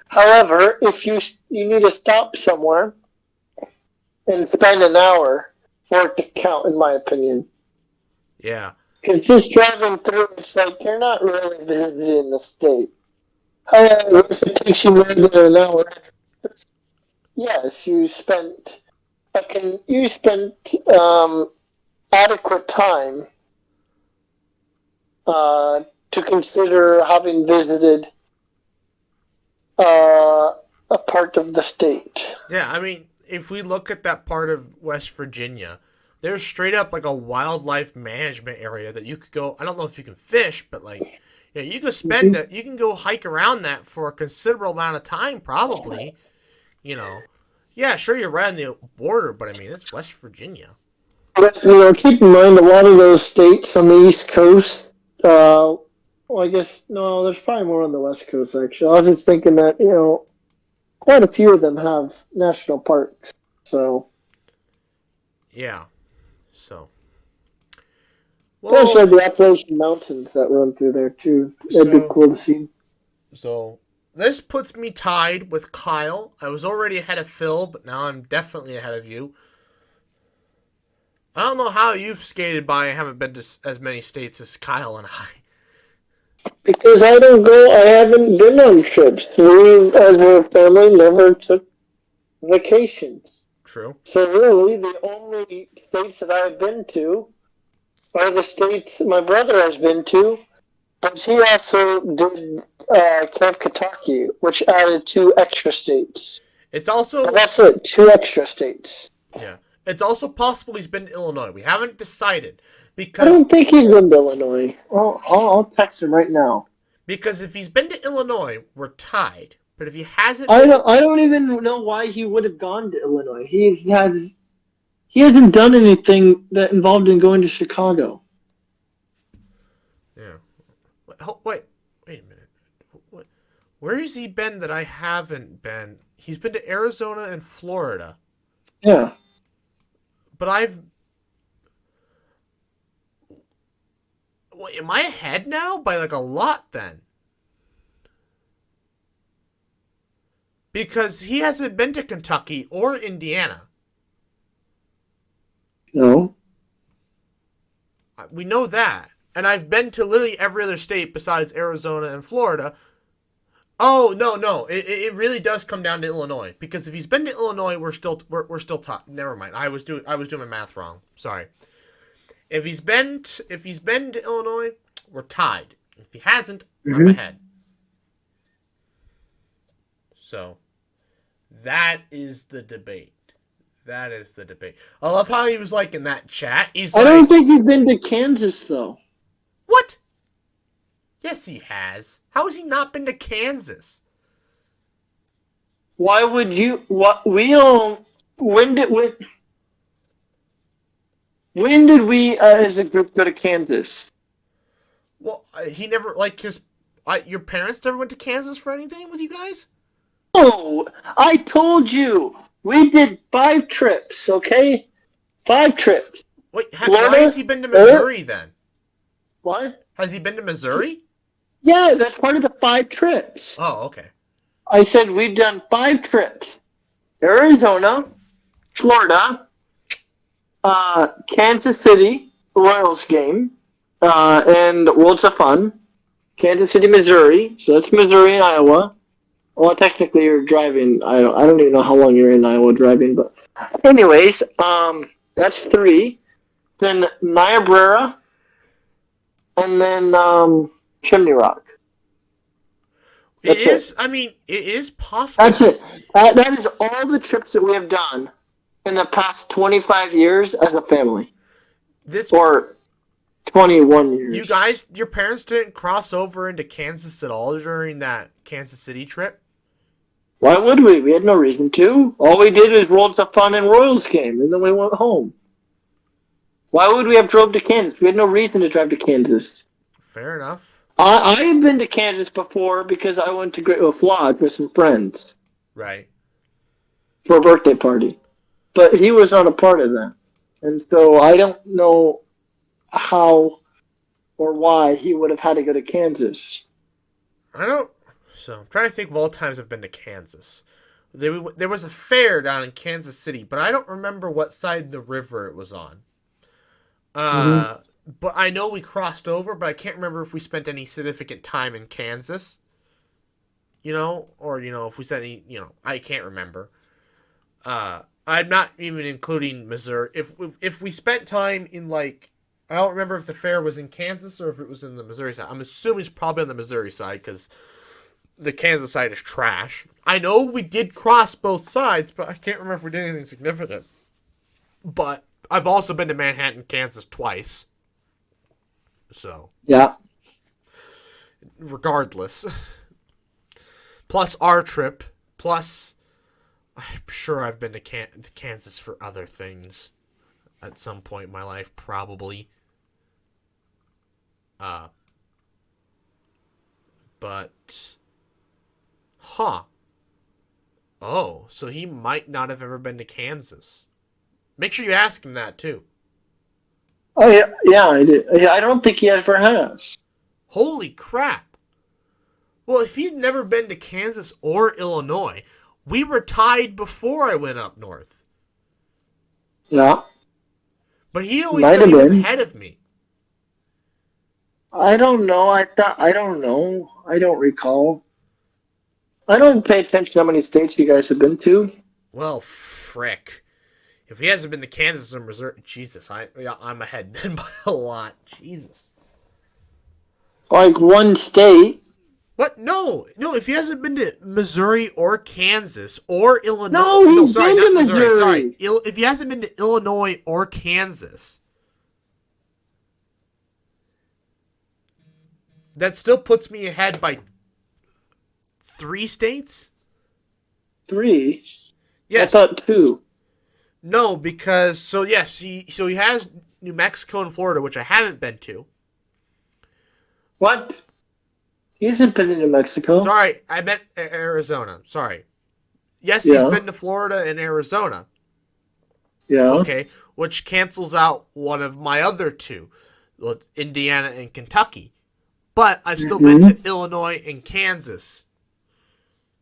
However, if you need to stop somewhere and spend an hour for it to count, in my opinion. Yeah. Because just driving through, it's like you're not really visiting the state. However, if it takes you more than an hour, yes, you spent adequate time to consider having visited a part of the state. Yeah, I mean, if we look at that part of West Virginia, there's straight up like a wildlife management area that you could go. I don't know if you can fish, but like, yeah, you could spend it. You can go hike around that for a considerable amount of time, probably. Yeah, sure, you're right on the border, but I mean, it's West Virginia. But, keep in mind a lot of those states on the East Coast. Well, I guess no, there's probably more on the West Coast. Actually, I was just thinking that quite a few of them have national parks. So yeah, so. Plus, the Appalachian Mountains that run through there too. That'd be cool to see. So this puts me tied with Kyle. I was already ahead of Phil, but now I'm definitely ahead of you. I don't know how you've skated by and haven't been to as many states as Kyle and I. Because I haven't been on trips. We, as a family, never took vacations. True. So really, the only states that I've been to are the states my brother has been to. But he also did Camp Kentucky, which added 2 extra states. It's also... And that's it, 2 extra states. Yeah. It's also possible he's been to Illinois. We haven't decided. Because I don't think he's been to Illinois. I'll text him right now. Because if he's been to Illinois, we're tied. But if he hasn't... I don't even know why he would have gone to Illinois. He hasn't done anything that involved in going to Chicago. Yeah. Wait a minute. Where has he been that I haven't been? He's been to Arizona and Florida. Yeah. But am I ahead now? By like a lot then. Because he hasn't been to Kentucky or Indiana. No. We know that. And I've been to literally every other state besides Arizona and Florida. Oh no! It really does come down to Illinois, because if he's been to Illinois, we're still top. Never mind. I was doing my math wrong. Sorry. If he's been to Illinois, we're tied. If he hasn't, I'm Mhm. ahead. So that is the debate. That is the debate. I love how he was like in that chat. He's I like, don't think he's been to Kansas though. "What? Yes, he has. How has he not been to Kansas?" Why would you? What we all? When did we as a group go to Kansas? Well, he never like his. Your parents never went to Kansas for anything with you guys? Oh, I told you we did 5 trips. Okay, 5 trips. Wait, Florida? why has he been to Missouri then? What? Has he been to Missouri? Yeah, that's part of the 5 trips. Oh, okay. I said we've done 5 trips: Arizona, Florida, Kansas City Royals game, and Worlds of Fun. Kansas City, Missouri. So that's Missouri and Iowa. Well, technically you're driving. I don't even know how long you're in Iowa driving, but anyways, that's 3. Then Niobrara, and then Chimney Rock. It That's is. I mean, it is possible. That's it. That is all the trips that we have done in the past 25 years as a family, This or 21 years. you guys, your parents didn't cross over into Kansas at all during that Kansas City trip. Why would we? We had no reason to. All we did is Worlds of Fun and Royals game, and then we went home. Why would we have drove to Kansas? We had no reason to drive to Kansas. Fair enough. I have been to Kansas before because I went to Great Wolf Lodge with some friends Right. for a birthday party. But he was not a part of that. And so I don't know how or why he would have had to go to Kansas. I don't. So I'm trying to think of all times I've been to Kansas. There was a fair down in Kansas City, but I don't remember what side of the river it was on. But I know we crossed over, but I can't remember if we spent any significant time in Kansas. Or if we spent any, I can't remember. I'm not even including Missouri. If we spent time in I don't remember if the fair was in Kansas or if it was in the Missouri side. I'm assuming it's probably on the Missouri side because the Kansas side is trash. I know we did cross both sides, but I can't remember if we did anything significant. But I've also been to Manhattan, Kansas twice. So, Yeah. regardless. Plus our trip. Plus, I'm sure I've been to Kansas for other things at some point in my life, probably. But, oh, so he might not have ever been to Kansas. Make sure you ask him that too. Oh, yeah, I did. Yeah, I don't think he ever has. Holy crap. Well, if he's never been to Kansas or Illinois, we were tied before I went up north. Yeah. But he always Might said he have was been. ahead of me. I don't know. I don't know. I don't recall. I don't pay attention to how many states you guys have been to. Well, frick. If he hasn't been to Kansas or Missouri, Jesus, I'm ahead then by a lot. Jesus. Like one state. What? No. If he hasn't been to Missouri or Kansas or Illinois. No, he's sorry, been to not Missouri. Sorry. If he hasn't been to Illinois or Kansas, that still puts me ahead by 3 states? 3? Yes. I thought 2. No, because yes, he has New Mexico and Florida, which I haven't been to. What? He hasn't been to New Mexico. Sorry, I meant Arizona. Sorry. Yes, Yeah. he's been to Florida and Arizona. Yeah. Okay, which cancels out one of my other 2, Indiana and Kentucky. But I've still been to Illinois and Kansas.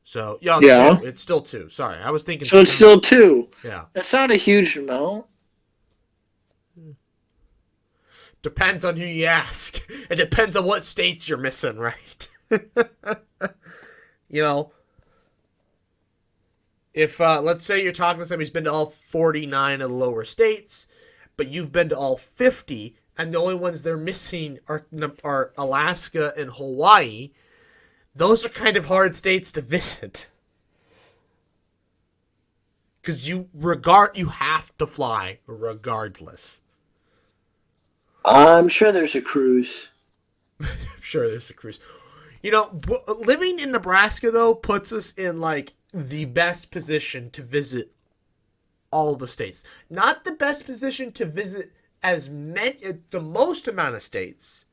So, yeah. 2. It's still 2. Sorry, I was thinking. So it's still 2. Yeah. That's not a huge amount. Depends on who you ask. It depends on what states you're missing, right? You know, if let's say you're talking to somebody who's been to all 49 of the lower states, but you've been to all 50, and the only ones they're missing are Alaska and Hawaii, those are kind of hard states to visit. Because you have to fly regardless. I'm sure there's a cruise. I'm sure there's a cruise. You know, living in Nebraska, though, puts us in, like, the best position to visit all the states. Not the best position to visit the most amount of states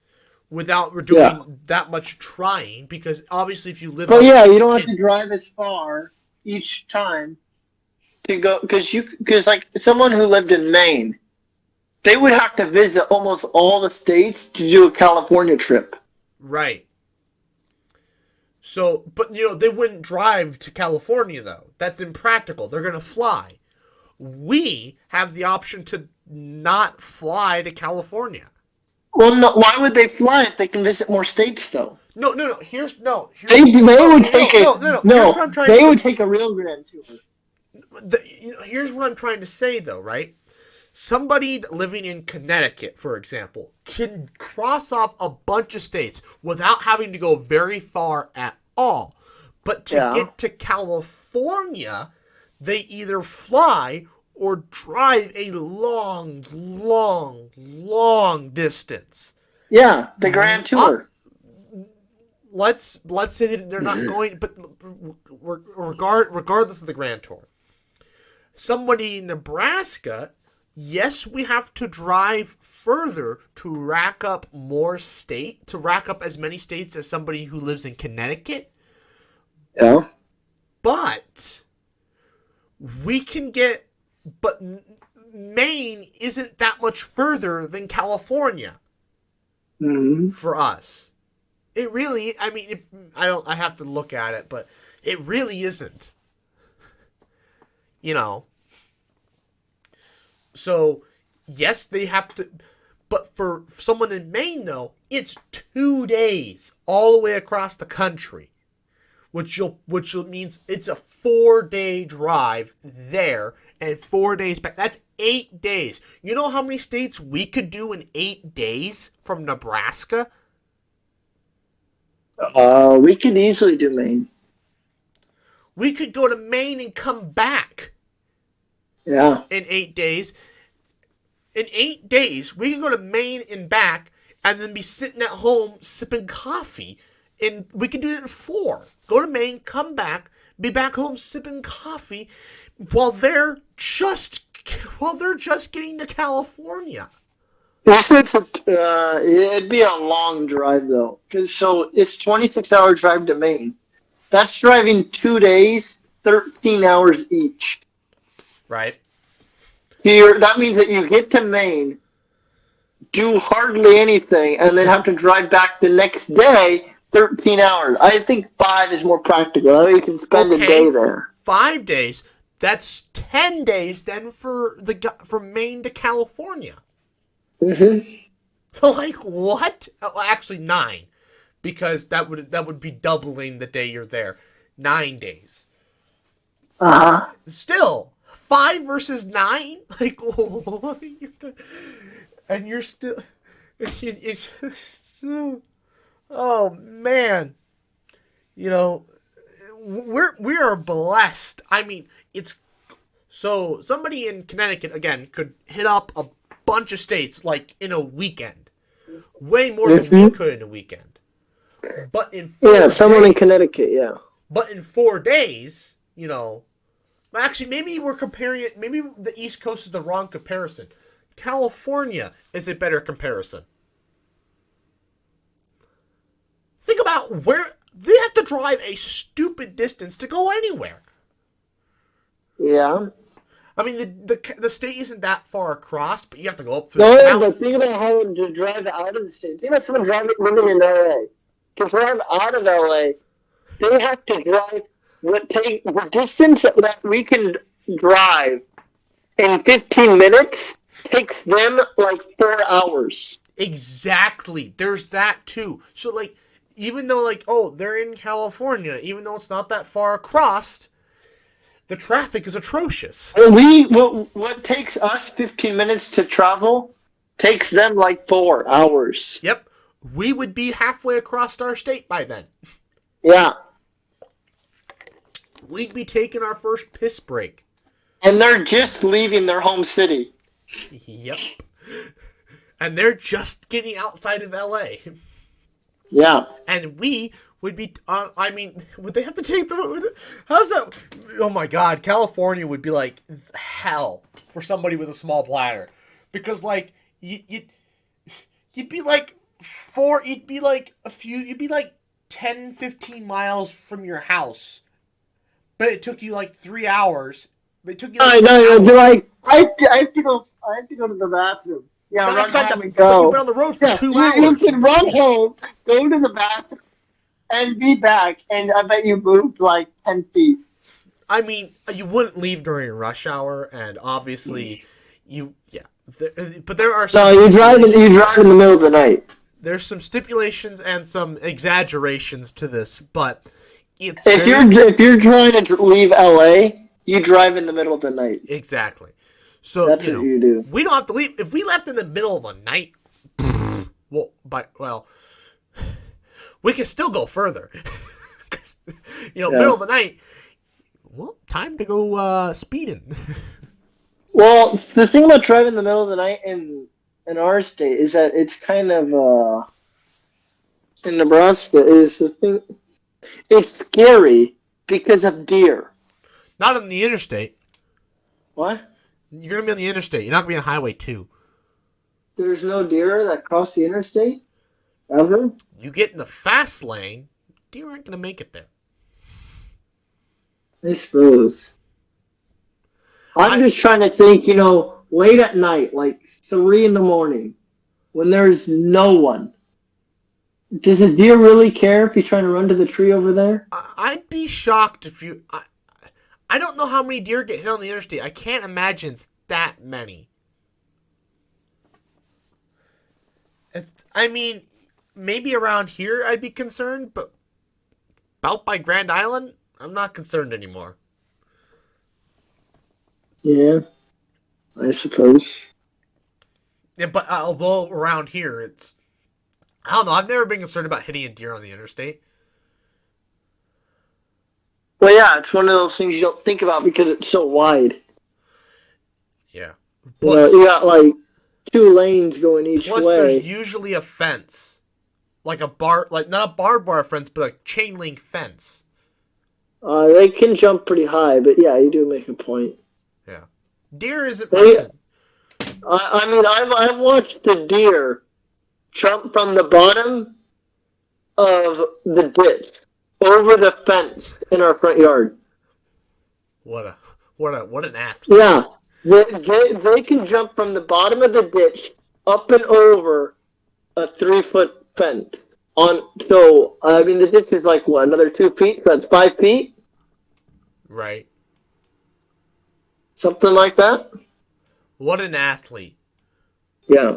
without doing that much trying, because obviously if you live... Well, yeah, you don't have to drive as far each time to go, because like someone who lived in Maine, they would have to visit almost all the states to do a California trip. Right. So, but, you know, they wouldn't drive to California, though. That's impractical. They're going to fly. We have the option to not fly to California. Well, no, why would they fly if they can visit more states, though? No. They would take a real grand tour. Here's what I'm trying to say, though, right? Somebody living in Connecticut, for example, can cross off a bunch of states without having to go very far at all. But to get to California, they either fly or drive a long, long, long distance. Yeah, the grand tour. Let's say that they're not going, but regardless of the grand tour, somebody in Nebraska, yes, we have to drive further to rack up as many states as somebody who lives in Connecticut. Yeah. But Maine isn't that much further than California for us. It really, I mean, I have to look at it, but it really isn't. You know. So, yes, they have to, but for someone in Maine, though, it's 2 days all the way across the country, which means it's a 4-day drive there and 4 days back. That's 8 days. You know how many states we could do in 8 days from Nebraska? We could easily do Maine. We could go to Maine and come back. Yeah. In 8 days. In 8 days, we can go to Maine and back and then be sitting at home sipping coffee. And we can do it in 4. Go to Maine, come back, be back home sipping coffee while they're just getting to California. It'd be a long drive, though. So it's 26-hour drive to Maine. That's driving 2 days, 13 hours each. Right. Here, that means that you get to Maine, do hardly anything, and then have to drive back the next day, 13 hours. I think 5 is more practical. I mean, you can spend a day there. 5 days. That's 10 days then from Maine to California. Mm-hmm. Like what? Well, actually 9, because that would be doubling the day you're there. 9 days. Still 5 versus 9. Like, and you're still. It's so. Oh man, you know, we are blessed. I mean, it's so somebody in Connecticut again could hit up a bunch of states like in a weekend, way more than we could in a weekend. But in 4 someone days, in Connecticut, yeah. But in 4 days, you know, actually maybe we're comparing it. Maybe the East Coast is the wrong comparison. California is a better comparison. Think about where they have to drive a stupid distance to go anywhere. Yeah. I mean, the state isn't that far across, but you have to go up through No, the but mountains. think about how to drive out of the state. Think about someone living in LA. To drive out of LA, they have to drive the distance that we can drive in 15 minutes takes them like 4 hours. Exactly. There's that too. So like, even though, like, oh, they're in California, even though it's not that far across, the traffic is atrocious. What takes us 15 minutes to travel takes them like 4 hours. Yep. We would be halfway across our state by then. Yeah. We'd be taking our first piss break. And they're just leaving their home city. Yep. And they're just getting outside of LA. Yeah. And we would be, I mean, would they have to take the, how's that? Oh my God, California would be like hell for somebody with a small bladder. Because, like, you'd be like you'd be like 10, 15 miles from your house. But it took you like 3 hours. But it took you like I know, 3 hours. they're like, I have to go to the bathroom. Yeah, No, run home and but go. you've been on the road for 2 hours. You can run home, go to the bathroom, and be back, and I bet you moved like 10 feet. I mean, you wouldn't leave during rush hour, and obviously, but there are some No, you drive in the middle of the night. there's some stipulations and some exaggerations to this, but it's If you're trying to leave LA, you drive in the middle of the night. exactly. So That's what you do. We don't have to leave if we left in the middle of the night. We can still go further. 'Cause, middle of the night. Well, time to go speeding. Well, the thing about driving in the middle of the night in our state is that it's kind of in Nebraska is the thing. It's scary because of deer. Not on the interstate. What? You're gonna be on the interstate. You're not gonna be on Highway 2. There's no deer that cross the interstate ever. You get in the fast lane, deer aren't gonna make it there. I suppose. I'm just trying to think. Late at night, like 3 a.m, when there's no one. Does a deer really care if he's trying to run to the tree over there? I'd be shocked if you. I don't know how many deer get hit on the interstate. I can't imagine it's that many. I mean, maybe around here I'd be concerned, but out by Grand Island, I'm not concerned anymore. Yeah, I suppose. Yeah, but although around here it's, I don't know. I've never been concerned about hitting a deer on the interstate. Well, yeah, it's one of those things you don't think about because it's so wide. Yeah. You got like 2 lanes going each Plus, way. there's usually a fence, like not a barbed wire fence, but a chain link fence. They can jump pretty high, but yeah, you do make a point. Yeah, deer isn't. I mean, I've watched the deer jump from the bottom of the ditch over the fence in our front yard. What an athlete. Yeah, they can jump from the bottom of the ditch up and over a 3-foot fence. The ditch is like what, another 2 feet, so that's 5 feet? Right. Something like that? What an athlete. Yeah.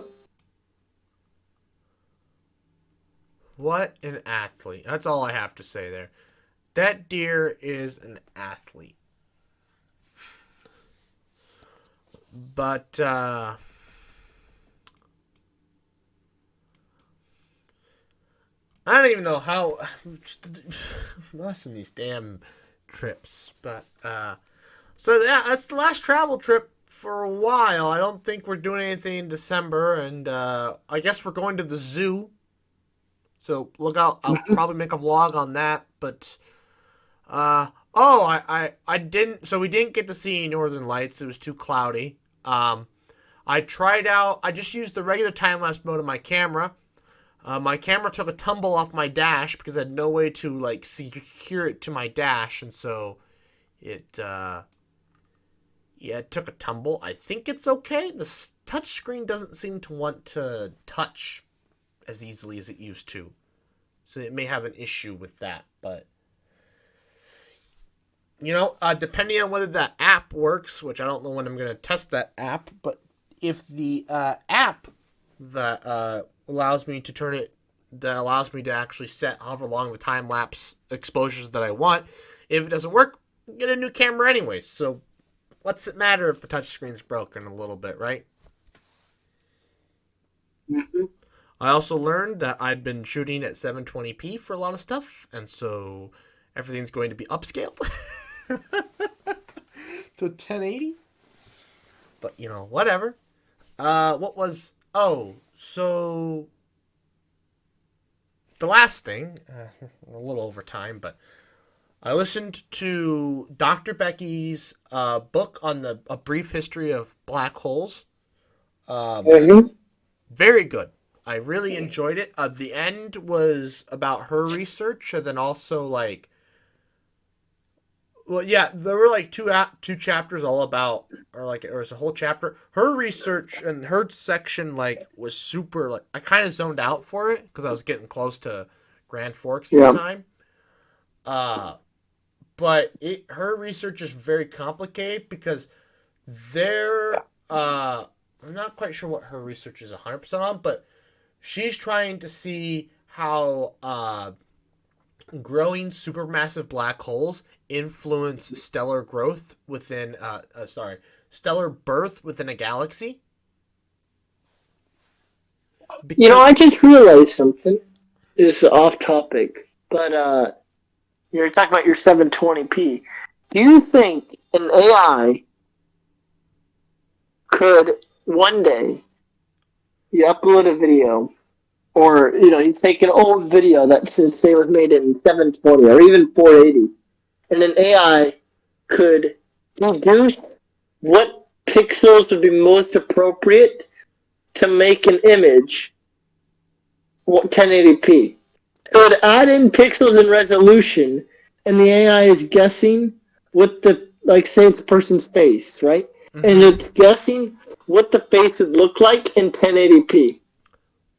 What an athlete. That's all I have to say there. That deer is an athlete. But, I don't even know how. I'm lost in these damn trips. But, so yeah, that's the last travel trip for a while. I don't think we're doing anything in December. And, I guess we're going to the zoo. So look out. I'll probably make a vlog on that. But, I didn't. So we didn't get to see Northern Lights. It was too cloudy. I tried out. I just used the regular time-lapse mode of my camera. My camera took a tumble off my dash because I had no way to secure it to my dash, and so it took a tumble. I think it's okay. The touch screen doesn't seem to want to touch as easily as it used to, so it may have an issue with that. But depending on whether that app works, which I don't know when I'm going to test that app, but if the app that allows me to turn it that allows me to actually set however long the time lapse exposures that I want. If it doesn't work, get a new camera anyways. So what's it matter if the touchscreen's broken a little bit, right? Mm-hmm. I also learned that I'd been shooting at 720p for a lot of stuff, and so everything's going to be upscaled to 1080. But, whatever. So the last thing, a little over time, but I listened to Dr. Becky's book on a brief history of black holes. Very good. I really enjoyed it. The end was about her research, and then also there were two chapters all about, or it was a whole chapter. Her research and her section was super. I kind of zoned out for it because I was getting close to Grand Forks at the time. But her research is very complicated because I'm not quite sure what her research is 100% on, but she's trying to see how growing supermassive black holes influence stellar growth within stellar birth within a galaxy. I just realized something. It's off topic, but you're talking about your 720p. Do you think an AI could one day, you upload a video, or you take an old video that say was made in 720 or even 480, and an AI could deduce what pixels would be most appropriate to make an image 1080p. So it add in pixels and resolution, and the AI is guessing what say it's a person's face, right? Mm-hmm. And it's guessing what the face would look like in 1080p.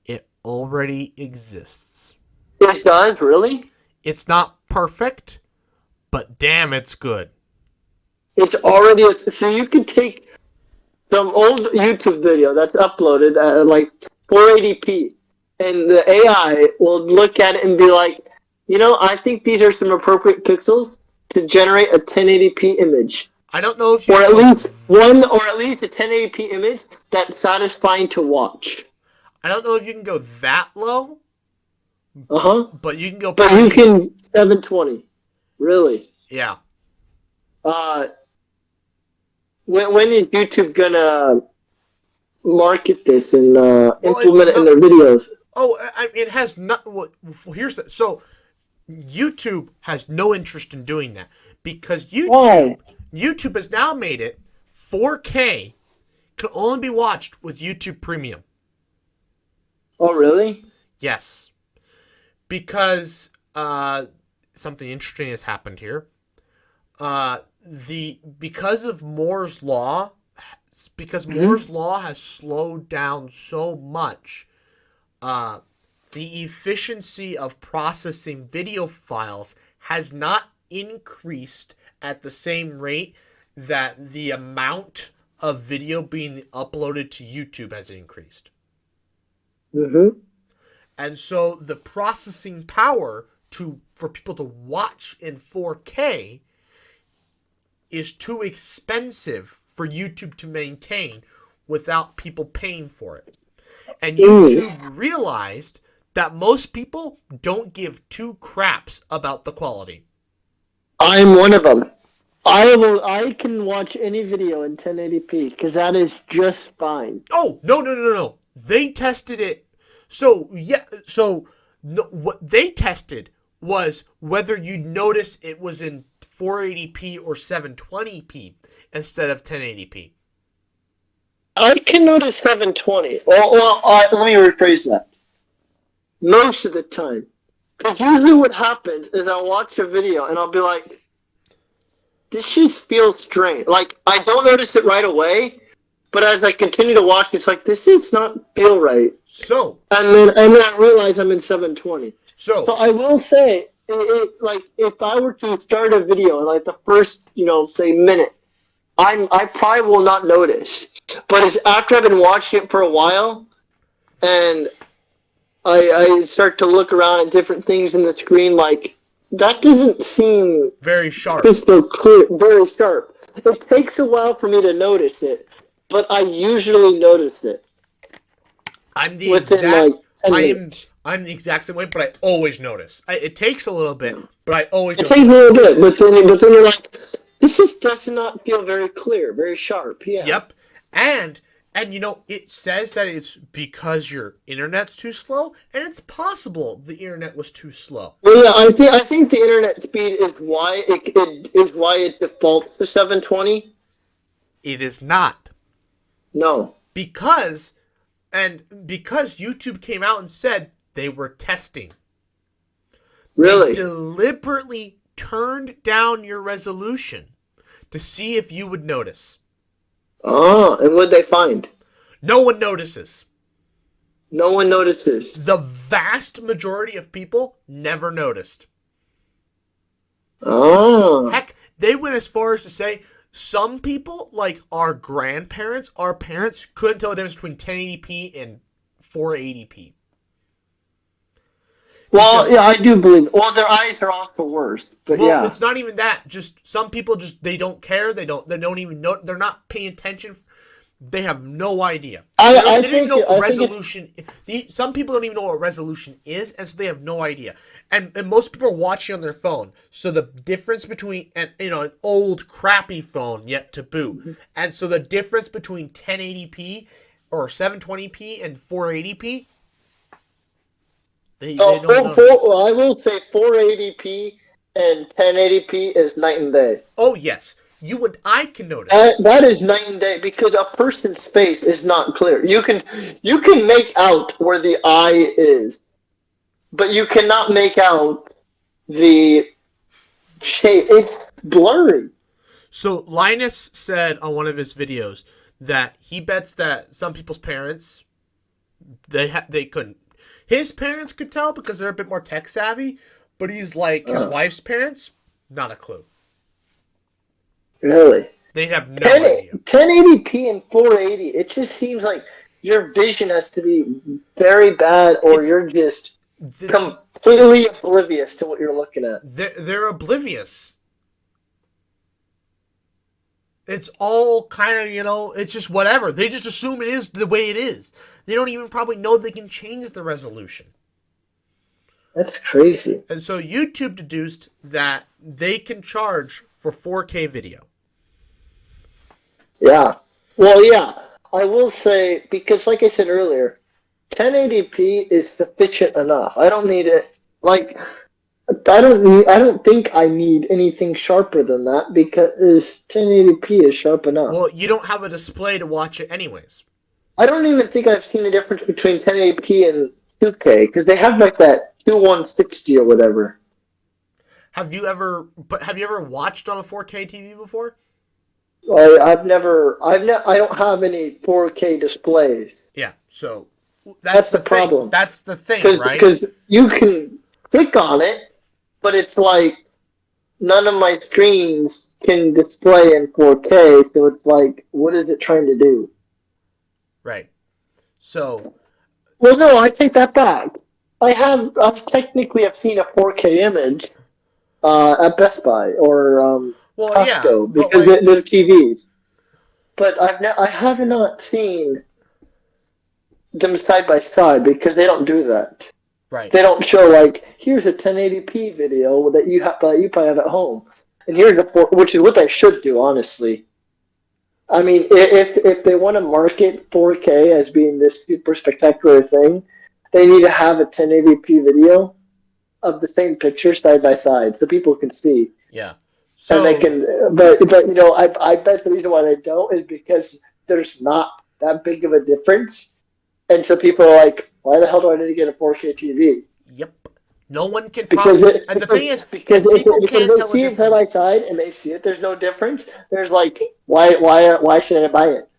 It already exists. It does, really? It's not perfect, but damn, it's good. It's already... So you could take some old YouTube video that's uploaded at 480p, and the AI will look at it and be like, I think these are some appropriate pixels to generate a 1080p image. I don't know if you... Or at least a 1080p image that's satisfying to watch. I don't know if you can go that low. But you can go... But you can 720. Really? Yeah. When is YouTube gonna market this and implement it in their videos? Oh, it has not... Here's the... So, YouTube has no interest in doing that. Because YouTube has now made it 4K can only be watched with YouTube Premium. Oh, really? Yes. Because something interesting has happened here. Because of Moore's Law, Moore's Law has slowed down so much, the efficiency of processing video files has not increased at the same rate that the amount of video being uploaded to YouTube has increased. Mm-hmm. And so the processing power for people to watch in 4K is too expensive for YouTube to maintain without people paying for it. And YouTube realized that most people don't give two craps about the quality. I'm one of them. I can watch any video in 1080p because that is just fine. Oh, no. They tested it. What they tested was whether you'd notice it was in 480p or 720p instead of 1080p. I can notice 720. Let me rephrase that. Most of the time. Because usually what happens is I'll watch a video and I'll be like, this just feels strange. I don't notice it right away, but as I continue to watch, it's like, this does not feel right. And then I realize I'm in 720. So I will say, if I were to start a video in the first, say minute, I probably will not notice. But it's after I've been watching it for a while, and I start to look around at different things in the screen like, that doesn't seem Very sharp. crystal clear, very sharp. It takes a while for me to notice it, but I usually notice it I'm the within exact. like 10 I am. minutes. I'm the exact same way, but I always notice. It takes a little bit, but I always It notice. takes a little bit, but then you're like, this just does not feel very clear, very sharp. Yeah. Yep. And you know, it says that it's because your internet's too slow, and it's possible the internet was too slow. Well, yeah, I think the internet speed is why it defaults to 720. It is not. No. Because YouTube came out and said they were testing. Really? They deliberately turned down your resolution to see if you would notice. Oh, and what'd they find? No one notices. No one notices. The vast majority of people never noticed. Oh. Heck, they went as far as to say some people, like our grandparents, our parents, couldn't tell the difference between 1080p and 480p. Well, yeah, I do believe. Well, their eyes are also worse, but Well, yeah. it's not even that. Just some people they don't care. They don't even know. They're not paying attention. They have no idea. They don't even know what resolution. Some people don't even know what resolution is, and so they have no idea. And most people are watching on their phone. So the difference between an old crappy phone yet to boot, and so the difference between 1080p or 720p and 480p. They don't know. I will say 480p and 1080p is night and day. Oh yes, I can notice. That is night and day because a person's face is not clear. You can make out where the eye is, but you cannot make out the shape. It's blurry. So Linus said on one of his videos that he bets that some people's parents they couldn't. His parents could tell because they're a bit more tech savvy, but he's like his wife's parents, not a clue. Really? They'd have no idea. 1080p and 480. It just seems like your vision has to be very bad, or you're just completely oblivious to what you're looking at. They're oblivious. It's all kind of, it's just whatever. They just assume it is the way it is. They don't even probably know they can change the resolution. That's crazy. And so YouTube deduced that they can charge for 4K video. Yeah. Well, yeah. I will say, because like I said earlier, 1080p is sufficient enough. I don't need it. Like, I don't think I need anything sharper than that because 1080p is sharp enough. Well, you don't have a display to watch it anyways. I don't even think I've seen the difference between 1080p and 2K because they have like that 2160 or whatever. Have you ever watched on a 4K TV before? I don't have any 4K displays. Yeah, so That's the problem. That's the thing, right? Because you can click on it, but it's like none of my screens can display in 4K, so it's like, what is it trying to do? Right. So. Well, no, I take that back. I've technically seen a 4K image at Best Buy or Costco because they're TVs. But I have not seen them side by side because they don't do that. Right. They don't show like, here's a 1080p video that you probably have at home, and here's which is what they should do, honestly. I mean, if they want to market 4K as being this super spectacular thing, they need to have a 1080p video of the same picture side by side so people can see. Yeah. So, and they can, but I bet the reason why they don't is because there's not that big of a difference, and so people are like, why the hell do I need to get a 4K TV? Yep. No one can and the thing is, because if they see it side by side and they see it, there's no difference. There's like, why should I buy it?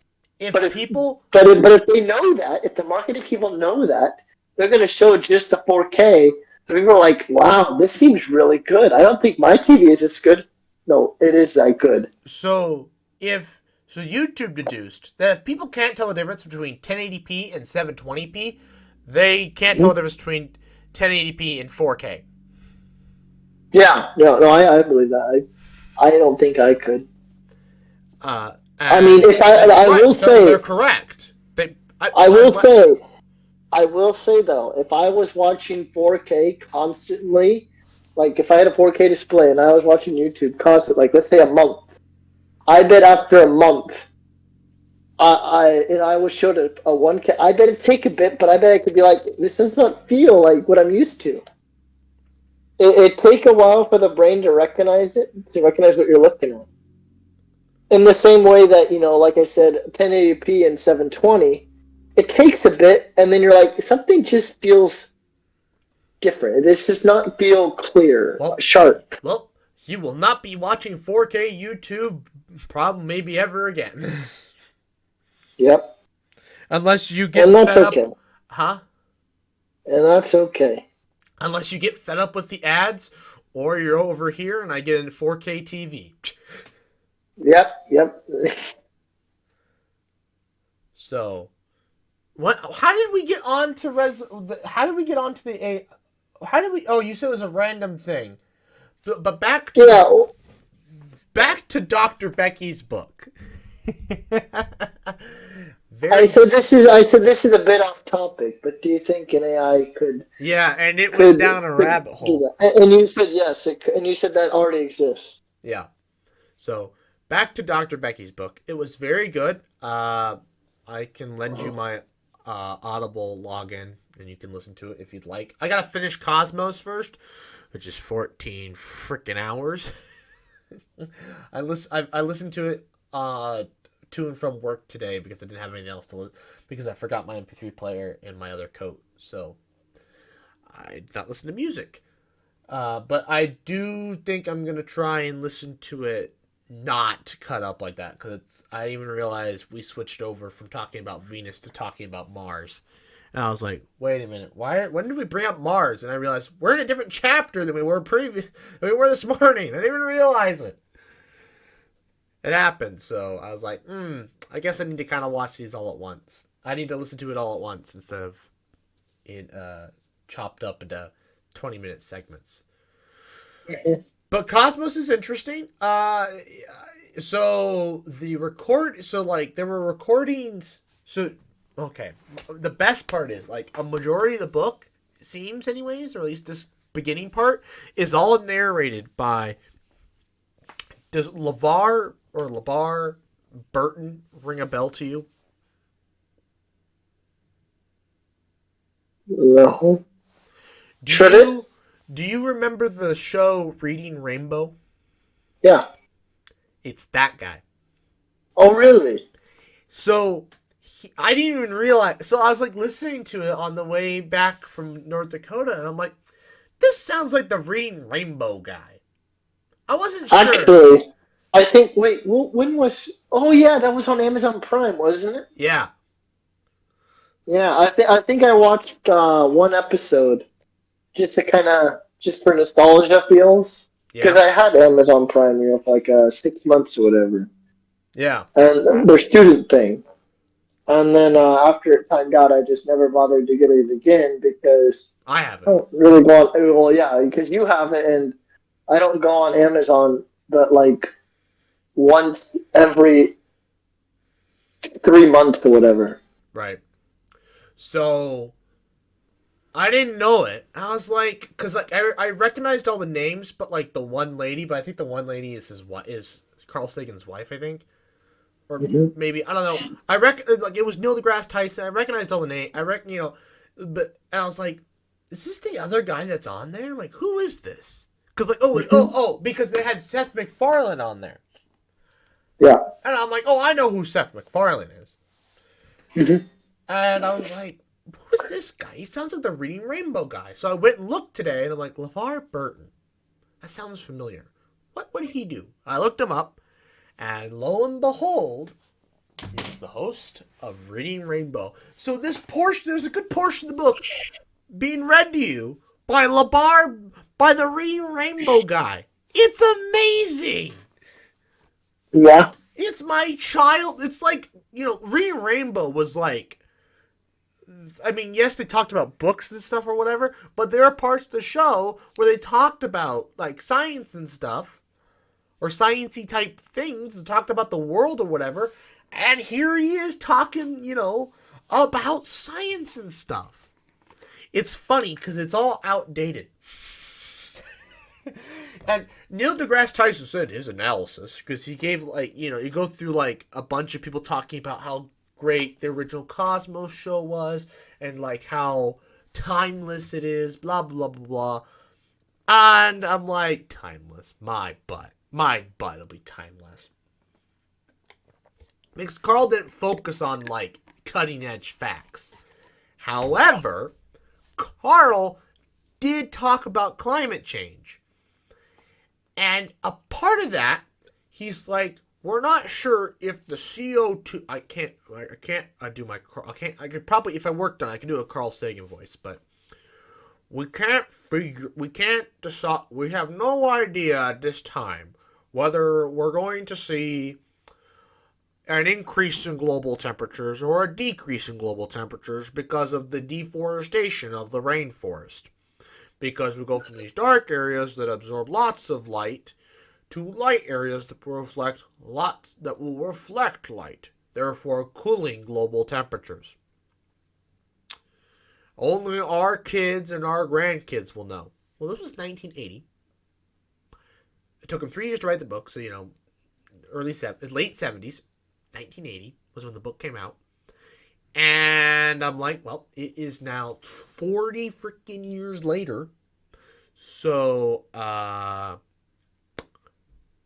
But if they know that, if the marketing people know that, they're going to show just the 4K. So people are like, wow, this seems really good. I don't think my TV is as good. No, it is that good. So YouTube deduced that if people can't tell the difference between 1080p and 720p, They can't tell the difference between 1080p and 4K. Yeah, no, I believe that. I don't think I could. I mean, if I right, will they're say, correct. I will say though, if I was watching 4K constantly, like if I had a 4K display and I was watching YouTube constantly, like let's say a month, I bet after a month, I was showed a 1K. I bet it'd take a bit, but I bet it could be like, this does not feel like what I'm used to. It'd take a while for the brain to recognize what you're looking at. In the same way that, like I said, 1080p and 720, it takes a bit, and then you're like, something just feels different. This does not feel clear, sharp. Well, you will not be watching 4K YouTube probably maybe ever again. Yep. Unless you get and that's fed okay. up. Huh? And that's okay. Unless you get fed up with the ads, or you're over here and I get a 4K TV. Yep. So, what? How did we get on to How did we get on to the A? How did we? Oh, you said it was a random thing. But back to Dr. Becky's book. I said this is a bit off topic, but do you think an AI could? Yeah, and it went down a rabbit hole. And you said yes, and you said that already exists. Yeah. So back to Dr. Becky's book. It was very good. I can lend you my Audible login, and you can listen to it if you'd like. I gotta finish Cosmos first, which is 14 freaking hours. I listened to it to and from work today because I didn't have anything else to listen, because I forgot my MP3 player in my other coat, so I did not listen to music. But I do think I'm gonna try and listen to it not cut up like that, because I didn't even realize we switched over from talking about Venus to talking about Mars. And I was like, wait a minute, when did we bring up Mars? And I realized we're in a different chapter than we were this morning. I didn't even realize it. It happened, so I was like, I guess I need to kind of watch these all at once. I need to listen to it all at once instead of it chopped up into 20-minute segments. But Cosmos is interesting. So there were recordings. So, okay. The best part is, like, a majority of the book, seems anyways, or at least this beginning part, is all narrated by... Does LeVar Burton ring a bell to you? No. Do you remember the show Reading Rainbow? Yeah. It's that guy. Oh, really? So I didn't even realize. So I was like listening to it on the way back from North Dakota, and I'm like, this sounds like the Reading Rainbow guy. I wasn't sure. Actually, I think. Wait, when was? Oh yeah, that was on Amazon Prime, wasn't it? Yeah. Yeah, I think I watched one episode just for nostalgia feels, because I had Amazon Prime, for like 6 months or whatever. Yeah. And their student thing, and then after it timed out, I just never bothered to get it again because I haven't. I don't really go on. Well, yeah, because you have it, and I don't go on Amazon, but like once every 3 months or whatever. Right. So I didn't know it. I was like, because like I recognized all the names, but like the one lady, but I think the one lady is Carl Sagan's wife, I think, or maybe, I don't know. Like it was Neil deGrasse Tyson. I recognized all the names. But and I was like, is this the other guy that's on there? I'm like, who is this? Because like because they had Seth MacFarlane on there. Yeah. And I'm like, I know who Seth MacFarlane is. And I was like, who is this guy? He sounds like the Reading Rainbow guy. So I went and looked today, and I'm like, LeVar Burton. That sounds familiar. What would he do? I looked him up, and lo and behold, he was the host of Reading Rainbow. So there's a good portion of the book being read to you by the Reading Rainbow guy. It's amazing. Yeah. It's my child. It's like, Reading Rainbow was like I mean, yes, they talked about books and stuff or whatever, but there are parts of the show where they talked about like science and stuff, or sciencey type things, and talked about the world or whatever. And here he is talking, about science and stuff. It's funny because it's all outdated. And Neil deGrasse Tyson said his analysis, because he gave, you go through, a bunch of people talking about how great the original Cosmos show was, and, how timeless it is, blah, blah, blah, blah. And I'm like, timeless. My butt will be timeless. Because Carl didn't focus on, cutting-edge facts. However, Carl did talk about climate change. And a part of that, he's like, we're not sure if the CO2. I could probably, if I worked on it, I could do a Carl Sagan voice, but we can't decide. We have no idea at this time whether we're going to see an increase in global temperatures or a decrease in global temperatures because of the deforestation of the rainforest. Because we go from these dark areas that absorb lots of light to light areas that will reflect light, therefore cooling global temperatures. Only our kids and our grandkids will know. Well, this was 1980. It took him 3 years to write the book, so late 70s, 1980 was when the book came out. And I'm like, well, it is now 40 freaking years later. So,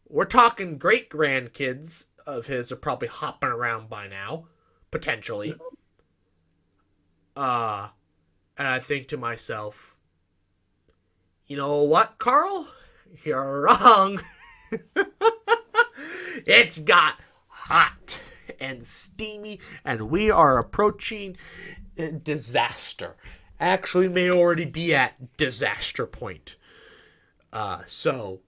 we're talking great grandkids of his are probably hopping around by now, potentially. And I think to myself, you know what, Carl? You're wrong. It's got hot and steamy, and we are approaching disaster. Actually, may already be at disaster point. So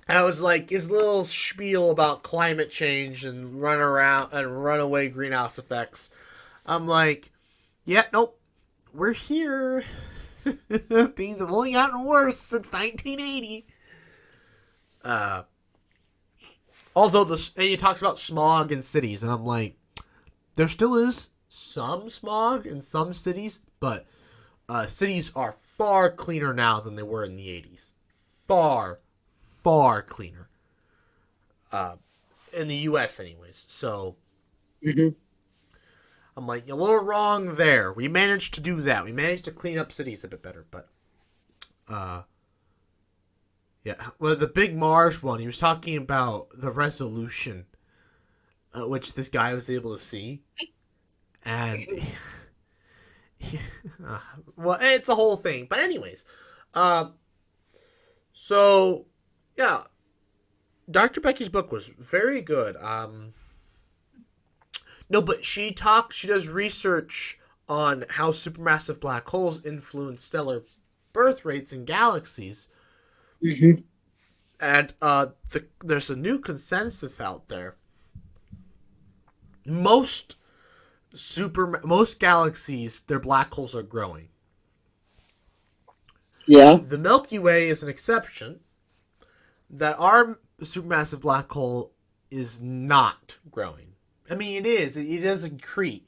I was like, his little spiel about climate change and runaway greenhouse effects. I'm like, yeah, nope, we're here. Things have only gotten worse since 1980. Although and he talks about smog in cities, and I'm like, there still is some smog in some cities, but cities are far cleaner now than they were in the 80s. Far, far cleaner. In the U.S. anyways. So, I'm like, a little wrong there. We managed to do that. We managed to clean up cities a bit better, but yeah. Well, the Big Mars one, he was talking about the resolution which this guy was able to see. And well, it's a whole thing. But anyways, so yeah, Dr. Becky's book was very good. No, but she does research on how supermassive black holes influence stellar birth rates in galaxies. Mm-hmm. And there's a new consensus out there. Most galaxies, their black holes are growing. Yeah. The Milky Way is an exception. That our supermassive black hole is not growing. I mean, it is. It does accrete,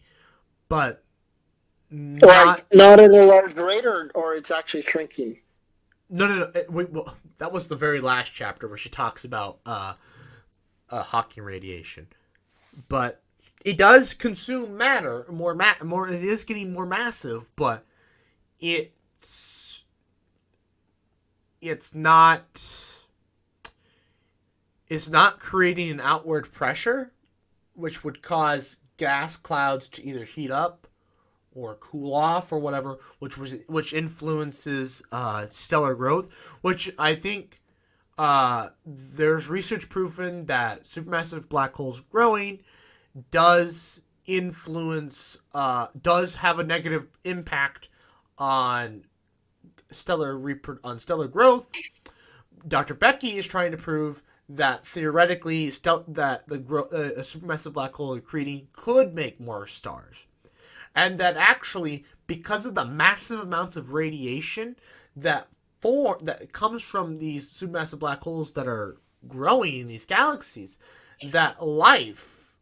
but not at a large rate, or it's actually shrinking. No. That was the very last chapter where she talks about Hawking radiation, but it does consume matter more. It is getting more massive, but it's not creating an outward pressure, which would cause gas clouds to either heat up or cool off or whatever, which influences stellar growth. Which I think there's research proven that supermassive black holes growing does have a negative impact on stellar growth. Dr. Becky is trying to prove that theoretically that a supermassive black hole accreting could make more stars, and that actually because of the massive amounts of radiation that comes from these supermassive black holes that are growing in these galaxies, that life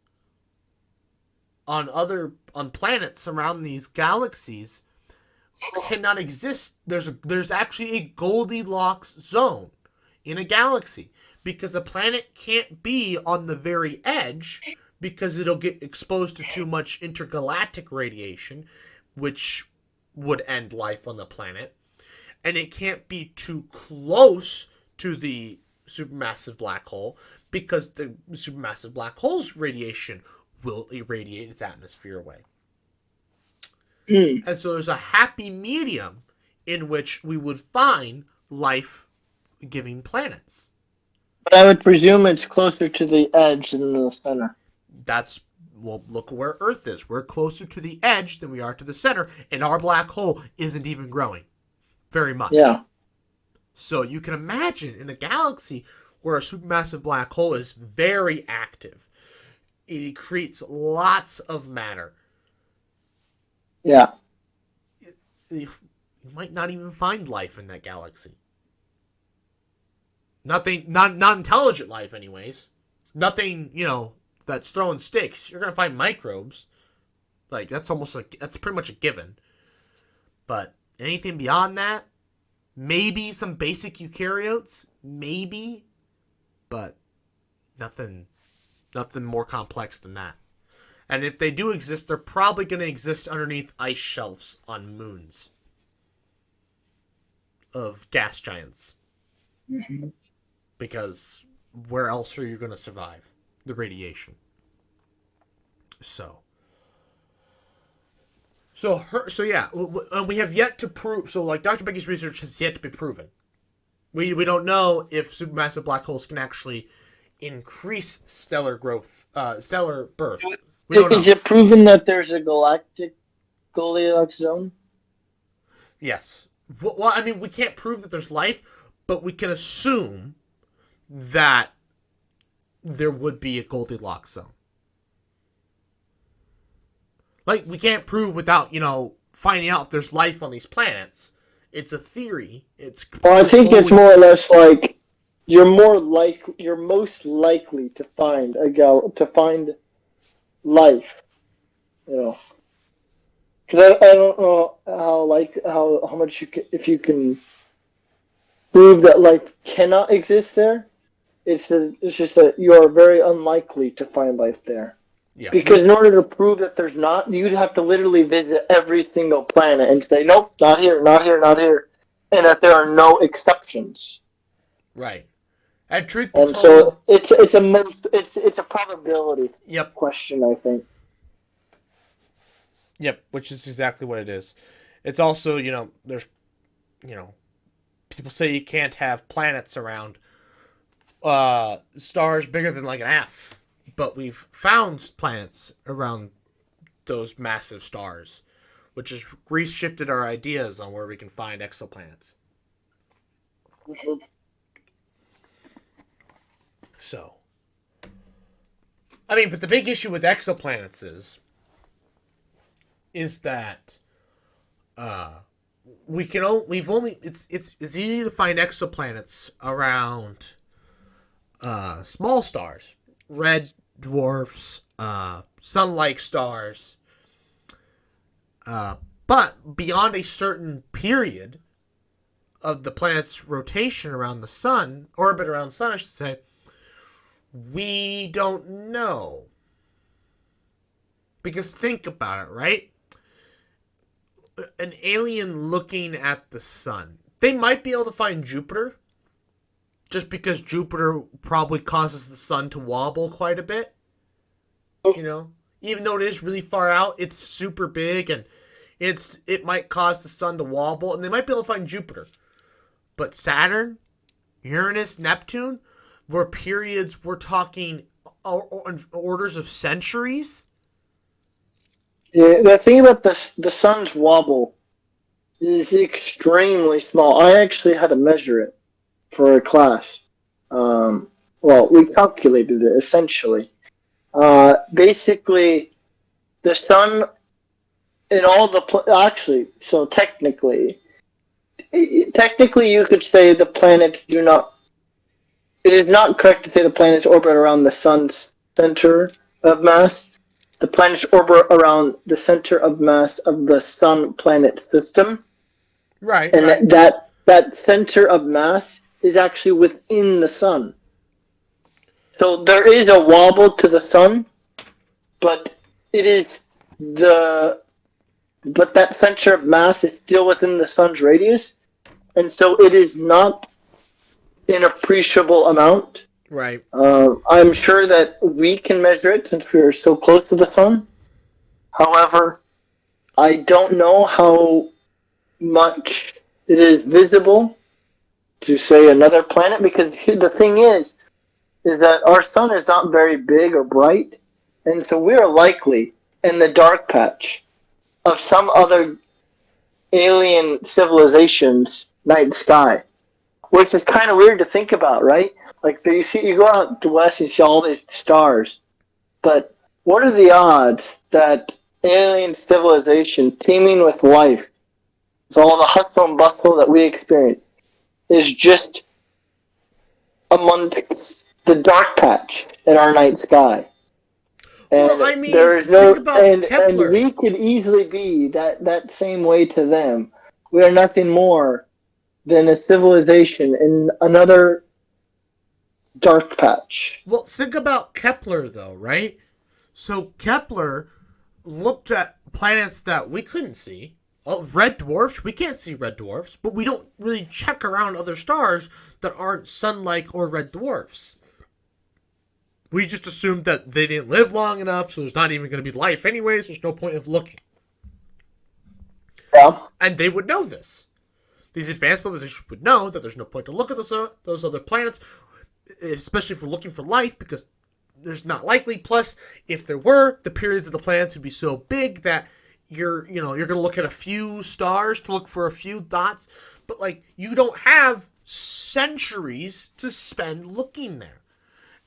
on planets around these galaxies cannot exist. There's actually a Goldilocks zone in a galaxy because a planet can't be on the very edge because it'll get exposed to too much intergalactic radiation, which would end life on the planet, and it can't be too close to the supermassive black hole because the supermassive black hole's radiation will irradiate its atmosphere away. And so there's a happy medium in which we would find life-giving planets. But I would presume it's closer to the edge than the center. Well, look where Earth is. We're closer to the edge than we are to the center, and our black hole isn't even growing very much. Yeah. So you can imagine in a galaxy where a supermassive black hole is very active, it creates lots of matter. Yeah. You might not even find life in that galaxy. Nothing, not intelligent life, anyways. Nothing, that's throwing sticks. You're gonna find microbes. Like that's pretty much a given. But anything beyond that, maybe some basic eukaryotes, maybe, but nothing more complex than that. And if they do exist, they're probably going to exist underneath ice shelves on moons of gas giants. Mm-hmm. Because where else are you going to survive the radiation? So yeah, we have yet to prove. So like Dr. Becky's research has yet to be proven. We don't know if supermassive black holes can actually increase stellar growth, stellar birth. Is it proven that there's a galactic Goldilocks zone? Yes. Well, I mean, we can't prove that there's life, but we can assume that there would be a Goldilocks zone. Like, we can't prove without, finding out if there's life on these planets. It's a theory. Well, I think it's more or less like you're most likely to find life, because I don't know how much if you can prove that life cannot exist there. It's just that you are very unlikely to find life there. Yeah. Because in order to prove that there's not, you'd have to literally visit every single planet and say, nope, not here, not here, not here, and that there are no exceptions. Right. And truth be told, so it's a probability question, I think. Yep, which is exactly what it is. It's also, there's, people say you can't have planets around stars bigger than like an F, but we've found planets around those massive stars, which has reshifted our ideas on where we can find exoplanets. Mm-hmm. So, I mean, but the big issue with exoplanets is that it's easy to find exoplanets around small stars, red dwarfs, sun-like stars, but beyond a certain period of the planet's rotation around the sun, orbit around the sun, I should say, we don't know. Because think about it, right? An alien looking at the sun. They might be able to find Jupiter. Just because Jupiter probably causes the sun to wobble quite a bit. Even though it is really far out, it's super big and it might cause the sun to wobble. And they might be able to find Jupiter. But Saturn, Uranus, Neptune, where periods we're talking orders of centuries. Yeah, the thing about the sun's wobble is extremely small. I actually had to measure it for a class. When well, we calculated it essentially. Basically, the sun in all the actually, so technically, you could say the planets do not. It is not correct to say the planets orbit around the sun's center of mass. The planets orbit around the center of mass of the sun-planet system, Right. and Right. that center of mass is actually within the sun. So there is a wobble to the sun, but it is but that center of mass is still within the sun's radius, and so it is not an appreciable amount. Right. I'm sure that we can measure it since we are so close to the sun. However, I don't know how much it is visible to, say, another planet, because the thing is that our sun is not very big or bright, and so we are likely in the dark patch of some other alien civilization's night sky, which is kind of weird to think about, right? Like you go out to west and you see all these stars, but what are the odds that alien civilization teeming with life, with all the hustle and bustle that we experience, is just among the dark patch in our night sky? And Well, I mean, there is no, think about and Kepler. we could easily be that same way to them. We are nothing more than a civilization in another dark patch. Well, think about Kepler, though, right? So Kepler looked at planets that we couldn't see. Oh, red dwarfs, we can't see red dwarfs, but we don't really check around other stars that aren't sun-like or red dwarfs. We just assumed that they didn't live long enough, so there's not even going to be life anyways. There's no point of looking. Yeah. And they would know this. These advanced civilizations would know that there's no point to look at those other planets, especially if we're looking for life, because there's not likely. Plus, if there were, the periods of the planets would be so big that you're going to look at a few stars to look for a few dots, but like you don't have centuries to spend looking there.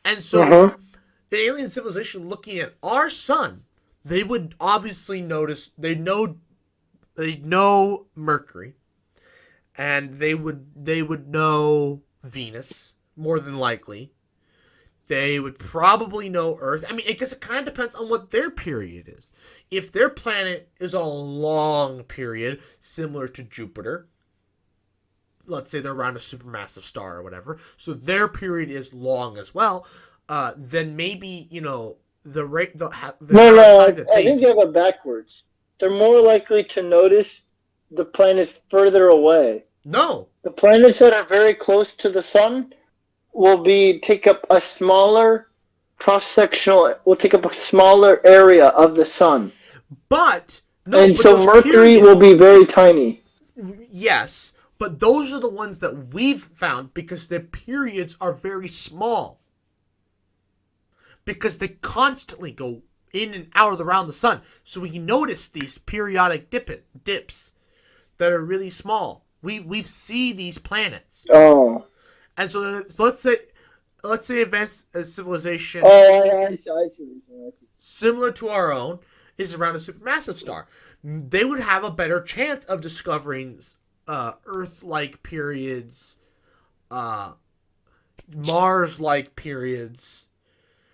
And so, the alien civilization looking at our sun, they would obviously notice. They know Mercury, and they would know Venus more than likely. They would probably know Earth. I mean, I guess it kind of depends on what their period is. If their planet is a long period, similar to Jupiter, let's say they're around a supermassive star or whatever, so their period is long as well, then maybe, the rate... No, I think you have it backwards. They're more likely to notice the planets further away. No. The planets that are very close to the sun will take up a smaller area of the sun. But... So Mercury will be very tiny. Yes, but those are the ones that we've found because their periods are very small. Because they constantly go in and out around the sun. So we notice these periodic dips that are really small. We see these planets. Oh. And so let's say advanced civilization I see. similar to our own is around a supermassive star. They would have a better chance of discovering Earth-like periods, Mars-like periods,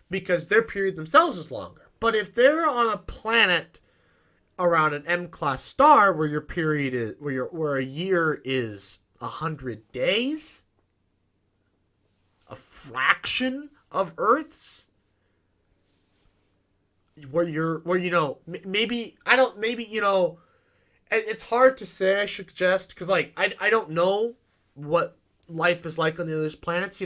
because their period themselves is longer. But if they're on a planet around an M-class star where your period is where a year is 100 days, a fraction of Earth's, it's hard to say, I suggest, because I don't know what life is like on the other planets,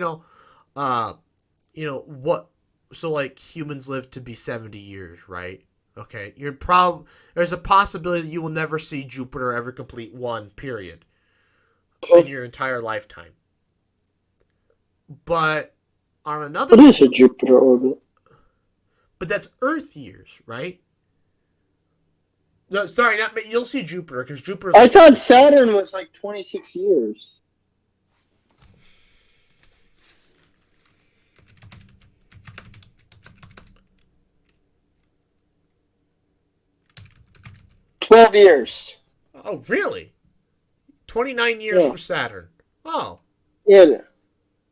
so humans live to be 70 years, right? Okay, there's a possibility that you will never see Jupiter ever complete one period in your entire lifetime. But on another... What is a Jupiter orbit? But that's Earth years, right? No, sorry, you'll see Jupiter, because Jupiter... I thought Saturn was 26 years. 12 years. Oh, really? 29 years Yeah. for Saturn. Oh. Yeah.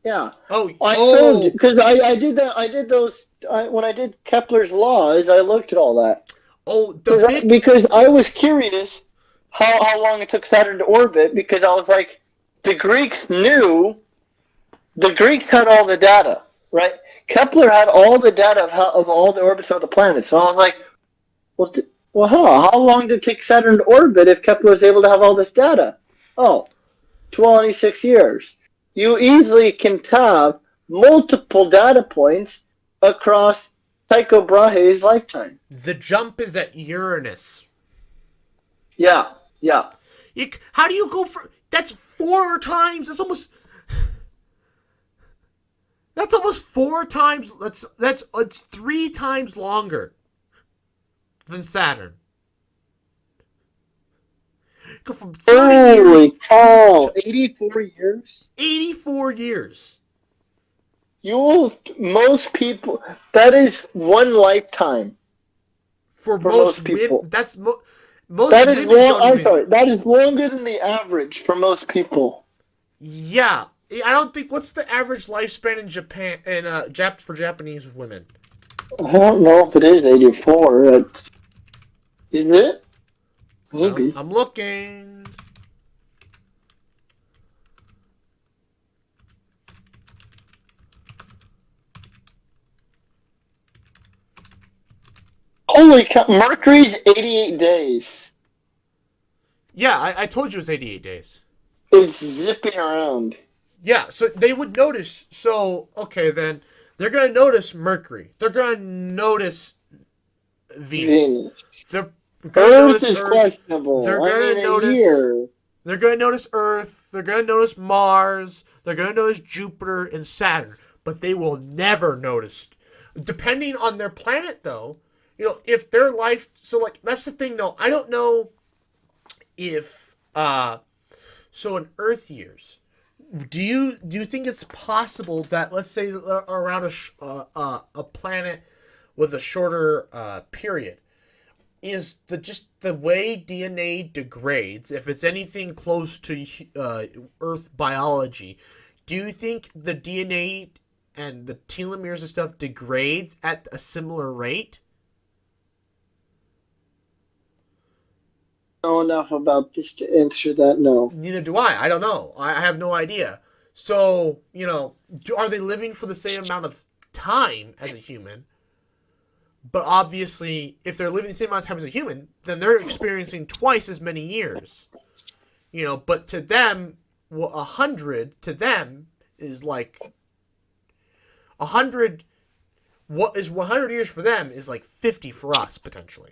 Yeah. Oh. I told you Oh. because I did that. I did those when I did Kepler's laws. I looked at all that Oh. The big. because I was curious how long it took Saturn to orbit because I was like, the Greeks knew. The Greeks had all the data, right? Kepler had all the data of all the orbits of the planets. So I was like, how long did it take Saturn to orbit if Kepler was able to have all this data? Oh, 26 years. You easily can have multiple data points across Tycho Brahe's lifetime. The jump is at Uranus. Yeah, yeah. How do you go for? That's 4 times. That's almost 4 times. It's 3 times longer than Saturn. Go from 30 Holy years cow! 84 years? 84 years. Most people, that is one lifetime. For most people. That's most That is women long. don't I'm even- sorry. That is longer than the average for most people. Yeah, I don't think. What's the average lifespan in Japan for Japanese women? I don't know if it is 84. Is it? Maybe. I'm looking. Holy cow! Mercury's 88 days. Yeah, I told you it was 88 days. It's zipping around. Yeah, so they would notice. So, okay, then they're going to notice Mercury. They're going to notice Venus. They're going to Earth notice is Earth. questionable. They're I gonna mean, notice- a year. They're going to notice Earth. They're going to notice Mars. They're going to notice Jupiter and Saturn. But they will never notice. Depending on their planet, though, if their life. So, like, that's the thing, though. I don't know if. So, in Earth years. Do you think it's possible that, let's say, around a planet with a shorter period, is the way DNA degrades, if it's anything close to Earth biology, do you think the DNA and the telomeres and stuff degrades at a similar rate? Know enough about this to answer that. No. Neither do I. I don't know. I have no idea. So, are they living for the same amount of time as a human? But obviously, if they're living the same amount of time as a human, then they're experiencing twice as many years. But to them, 100 to them is like 100. What is 100 years for them is like 50 for us, potentially.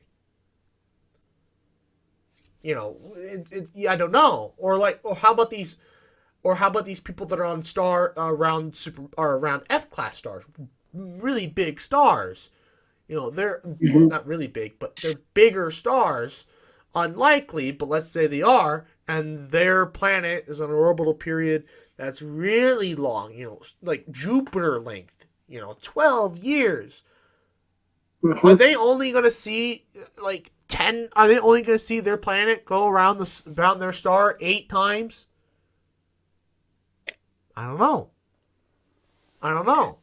I don't know. Or how about these people that are on around F-class stars, really big stars. They're not really big, but they're bigger stars. Unlikely, but let's say they are, and their planet is on an orbital period that's really long. Like Jupiter length. 12 years. Are they only going to see 10? Are they only going to see their planet go around their star 8 times? I don't know.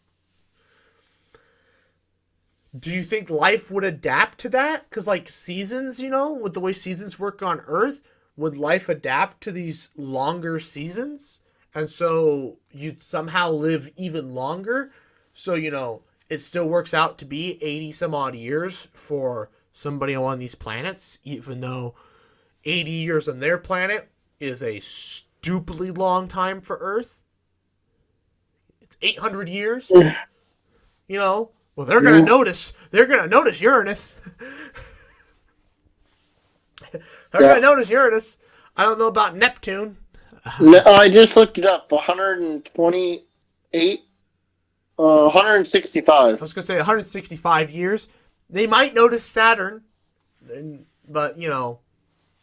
Do you think life would adapt to that? Because seasons, with the way seasons work on Earth, would life adapt to these longer seasons? And so you'd somehow live even longer. So, it still works out to be 80 some odd years for somebody on these planets, even though 80 years on their planet is a stupidly long time for Earth. It's 800 years. Well, they're going to notice. They're going to notice Uranus. They're going to notice Uranus. I don't know about Neptune. No, I just looked it up. 128, 165. I was going to say 165 years. They might notice Saturn, but And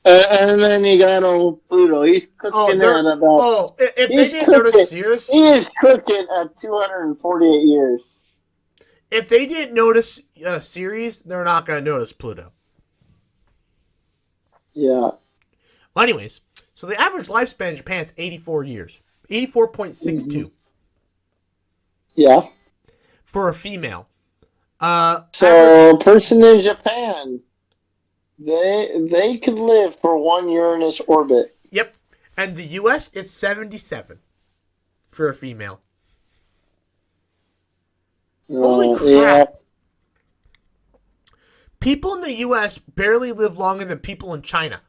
then you got old Pluto. He's cooking at about. If they didn't notice Sirius, he is cooking at 248 years. If they didn't notice Ceres, they're not going to notice Pluto. Yeah. Well, anyways, so the average lifespan in Japan is 84 years. 84.62 Yeah. for a female. So, a person in Japan, they could live for one Uranus orbit. Yep. And the U.S. is 77 for a female. Holy crap. Yeah. People in the U.S. barely live longer than people in China.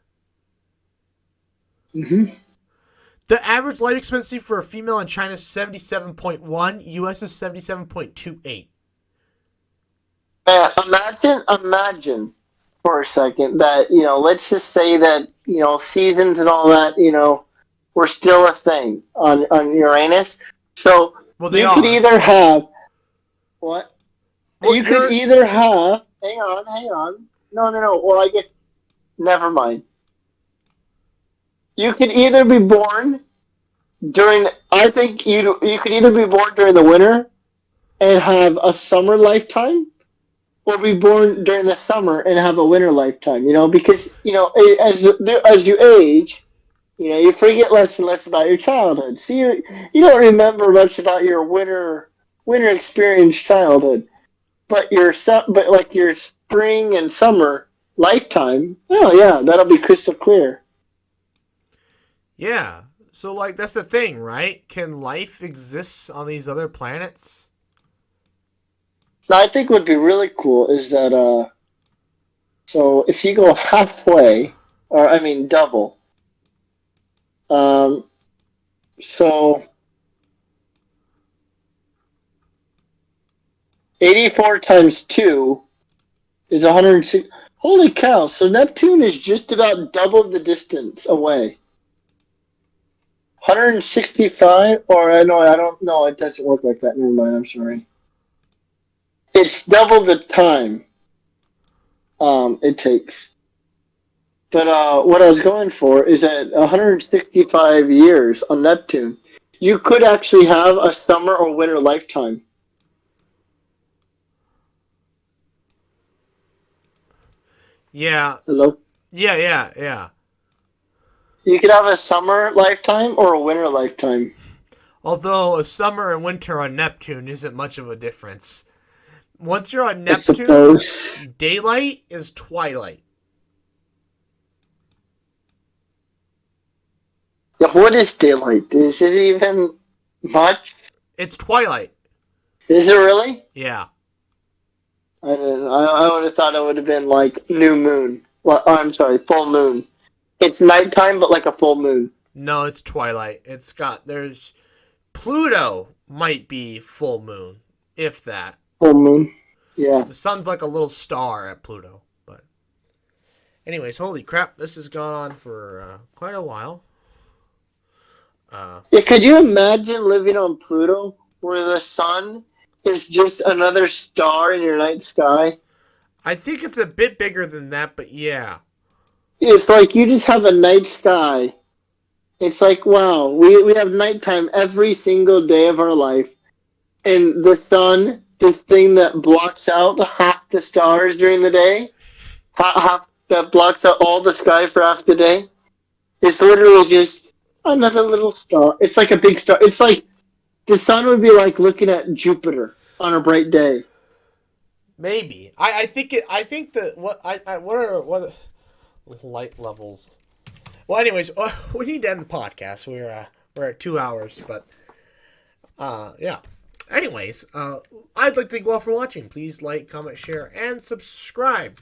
Mm-hmm. The average life expectancy for a female in China is 77.1. U.S. is 77.28. Imagine for a second that, let's just say that, seasons and all that, were still a thing on Uranus. So Well, they you are. could either have what? Well, You could either have hang on. No. Well, I guess never mind. You could either be born during I think you could either be born during the winter and have a summer lifetime, or be born during the summer and have a winter lifetime. Because as you age, you forget less and less about your childhood. So you don't remember much about your winter experience childhood, but your spring and summer lifetime. Oh yeah, that'll be crystal clear. Yeah. So, that's the thing, right? Can life exist on these other planets? Now, I think what would be really cool is that so if you go halfway, or I mean double, so 84 times 2 is 106. Holy cow! So Neptune is just about double the distance away. 165, or no, I don't know. It doesn't work like that. Never mind. I'm sorry. It's double the time it takes. But what I was going for is that 165 years on Neptune, you could actually have a summer or winter lifetime. Yeah. Hello? Yeah. You could have a summer lifetime or a winter lifetime. Although a summer and winter on Neptune isn't much of a difference. Once you're on Neptune, daylight is twilight. Yeah, what is daylight? Is it even much? It's twilight. Is it really? Yeah. I would have thought it would have been like new moon. Well, I'm sorry, full moon. It's nighttime, but like a full moon. No, it's twilight. There's Pluto might be full moon, if that. Full moon. Yeah. The sun's like a little star at Pluto. But anyways, holy crap, this has gone on for quite a while. Yeah, could you imagine living on Pluto where the sun is just another star in your night sky? I think it's a bit bigger than that, but yeah. It's like you just have a night sky. It's like, wow, we have nighttime every single day of our life. And the sun, this thing that blocks out half the stars during the day, half that blocks out all the sky for half the day, it's literally just another little star. It's like a big star. It's like the sun would be like looking at Jupiter on a bright day. Maybe. I think that what are light levels? Well, anyways, we need to end the podcast. We're at 2 hours, but yeah. Anyways, I'd like to thank you all for watching. Please like, comment, share, and subscribe.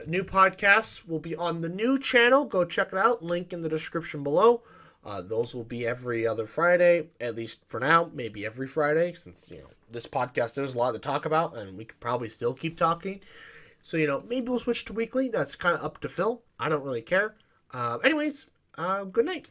New podcasts will be on the new channel. Go check it out. Link in the description below. Those will be every other Friday, at least for now. Maybe every Friday, since this podcast there's a lot to talk about, and we could probably still keep talking. So maybe we'll switch to weekly. That's kind of up to Phil. I don't really care. Anyways, good night.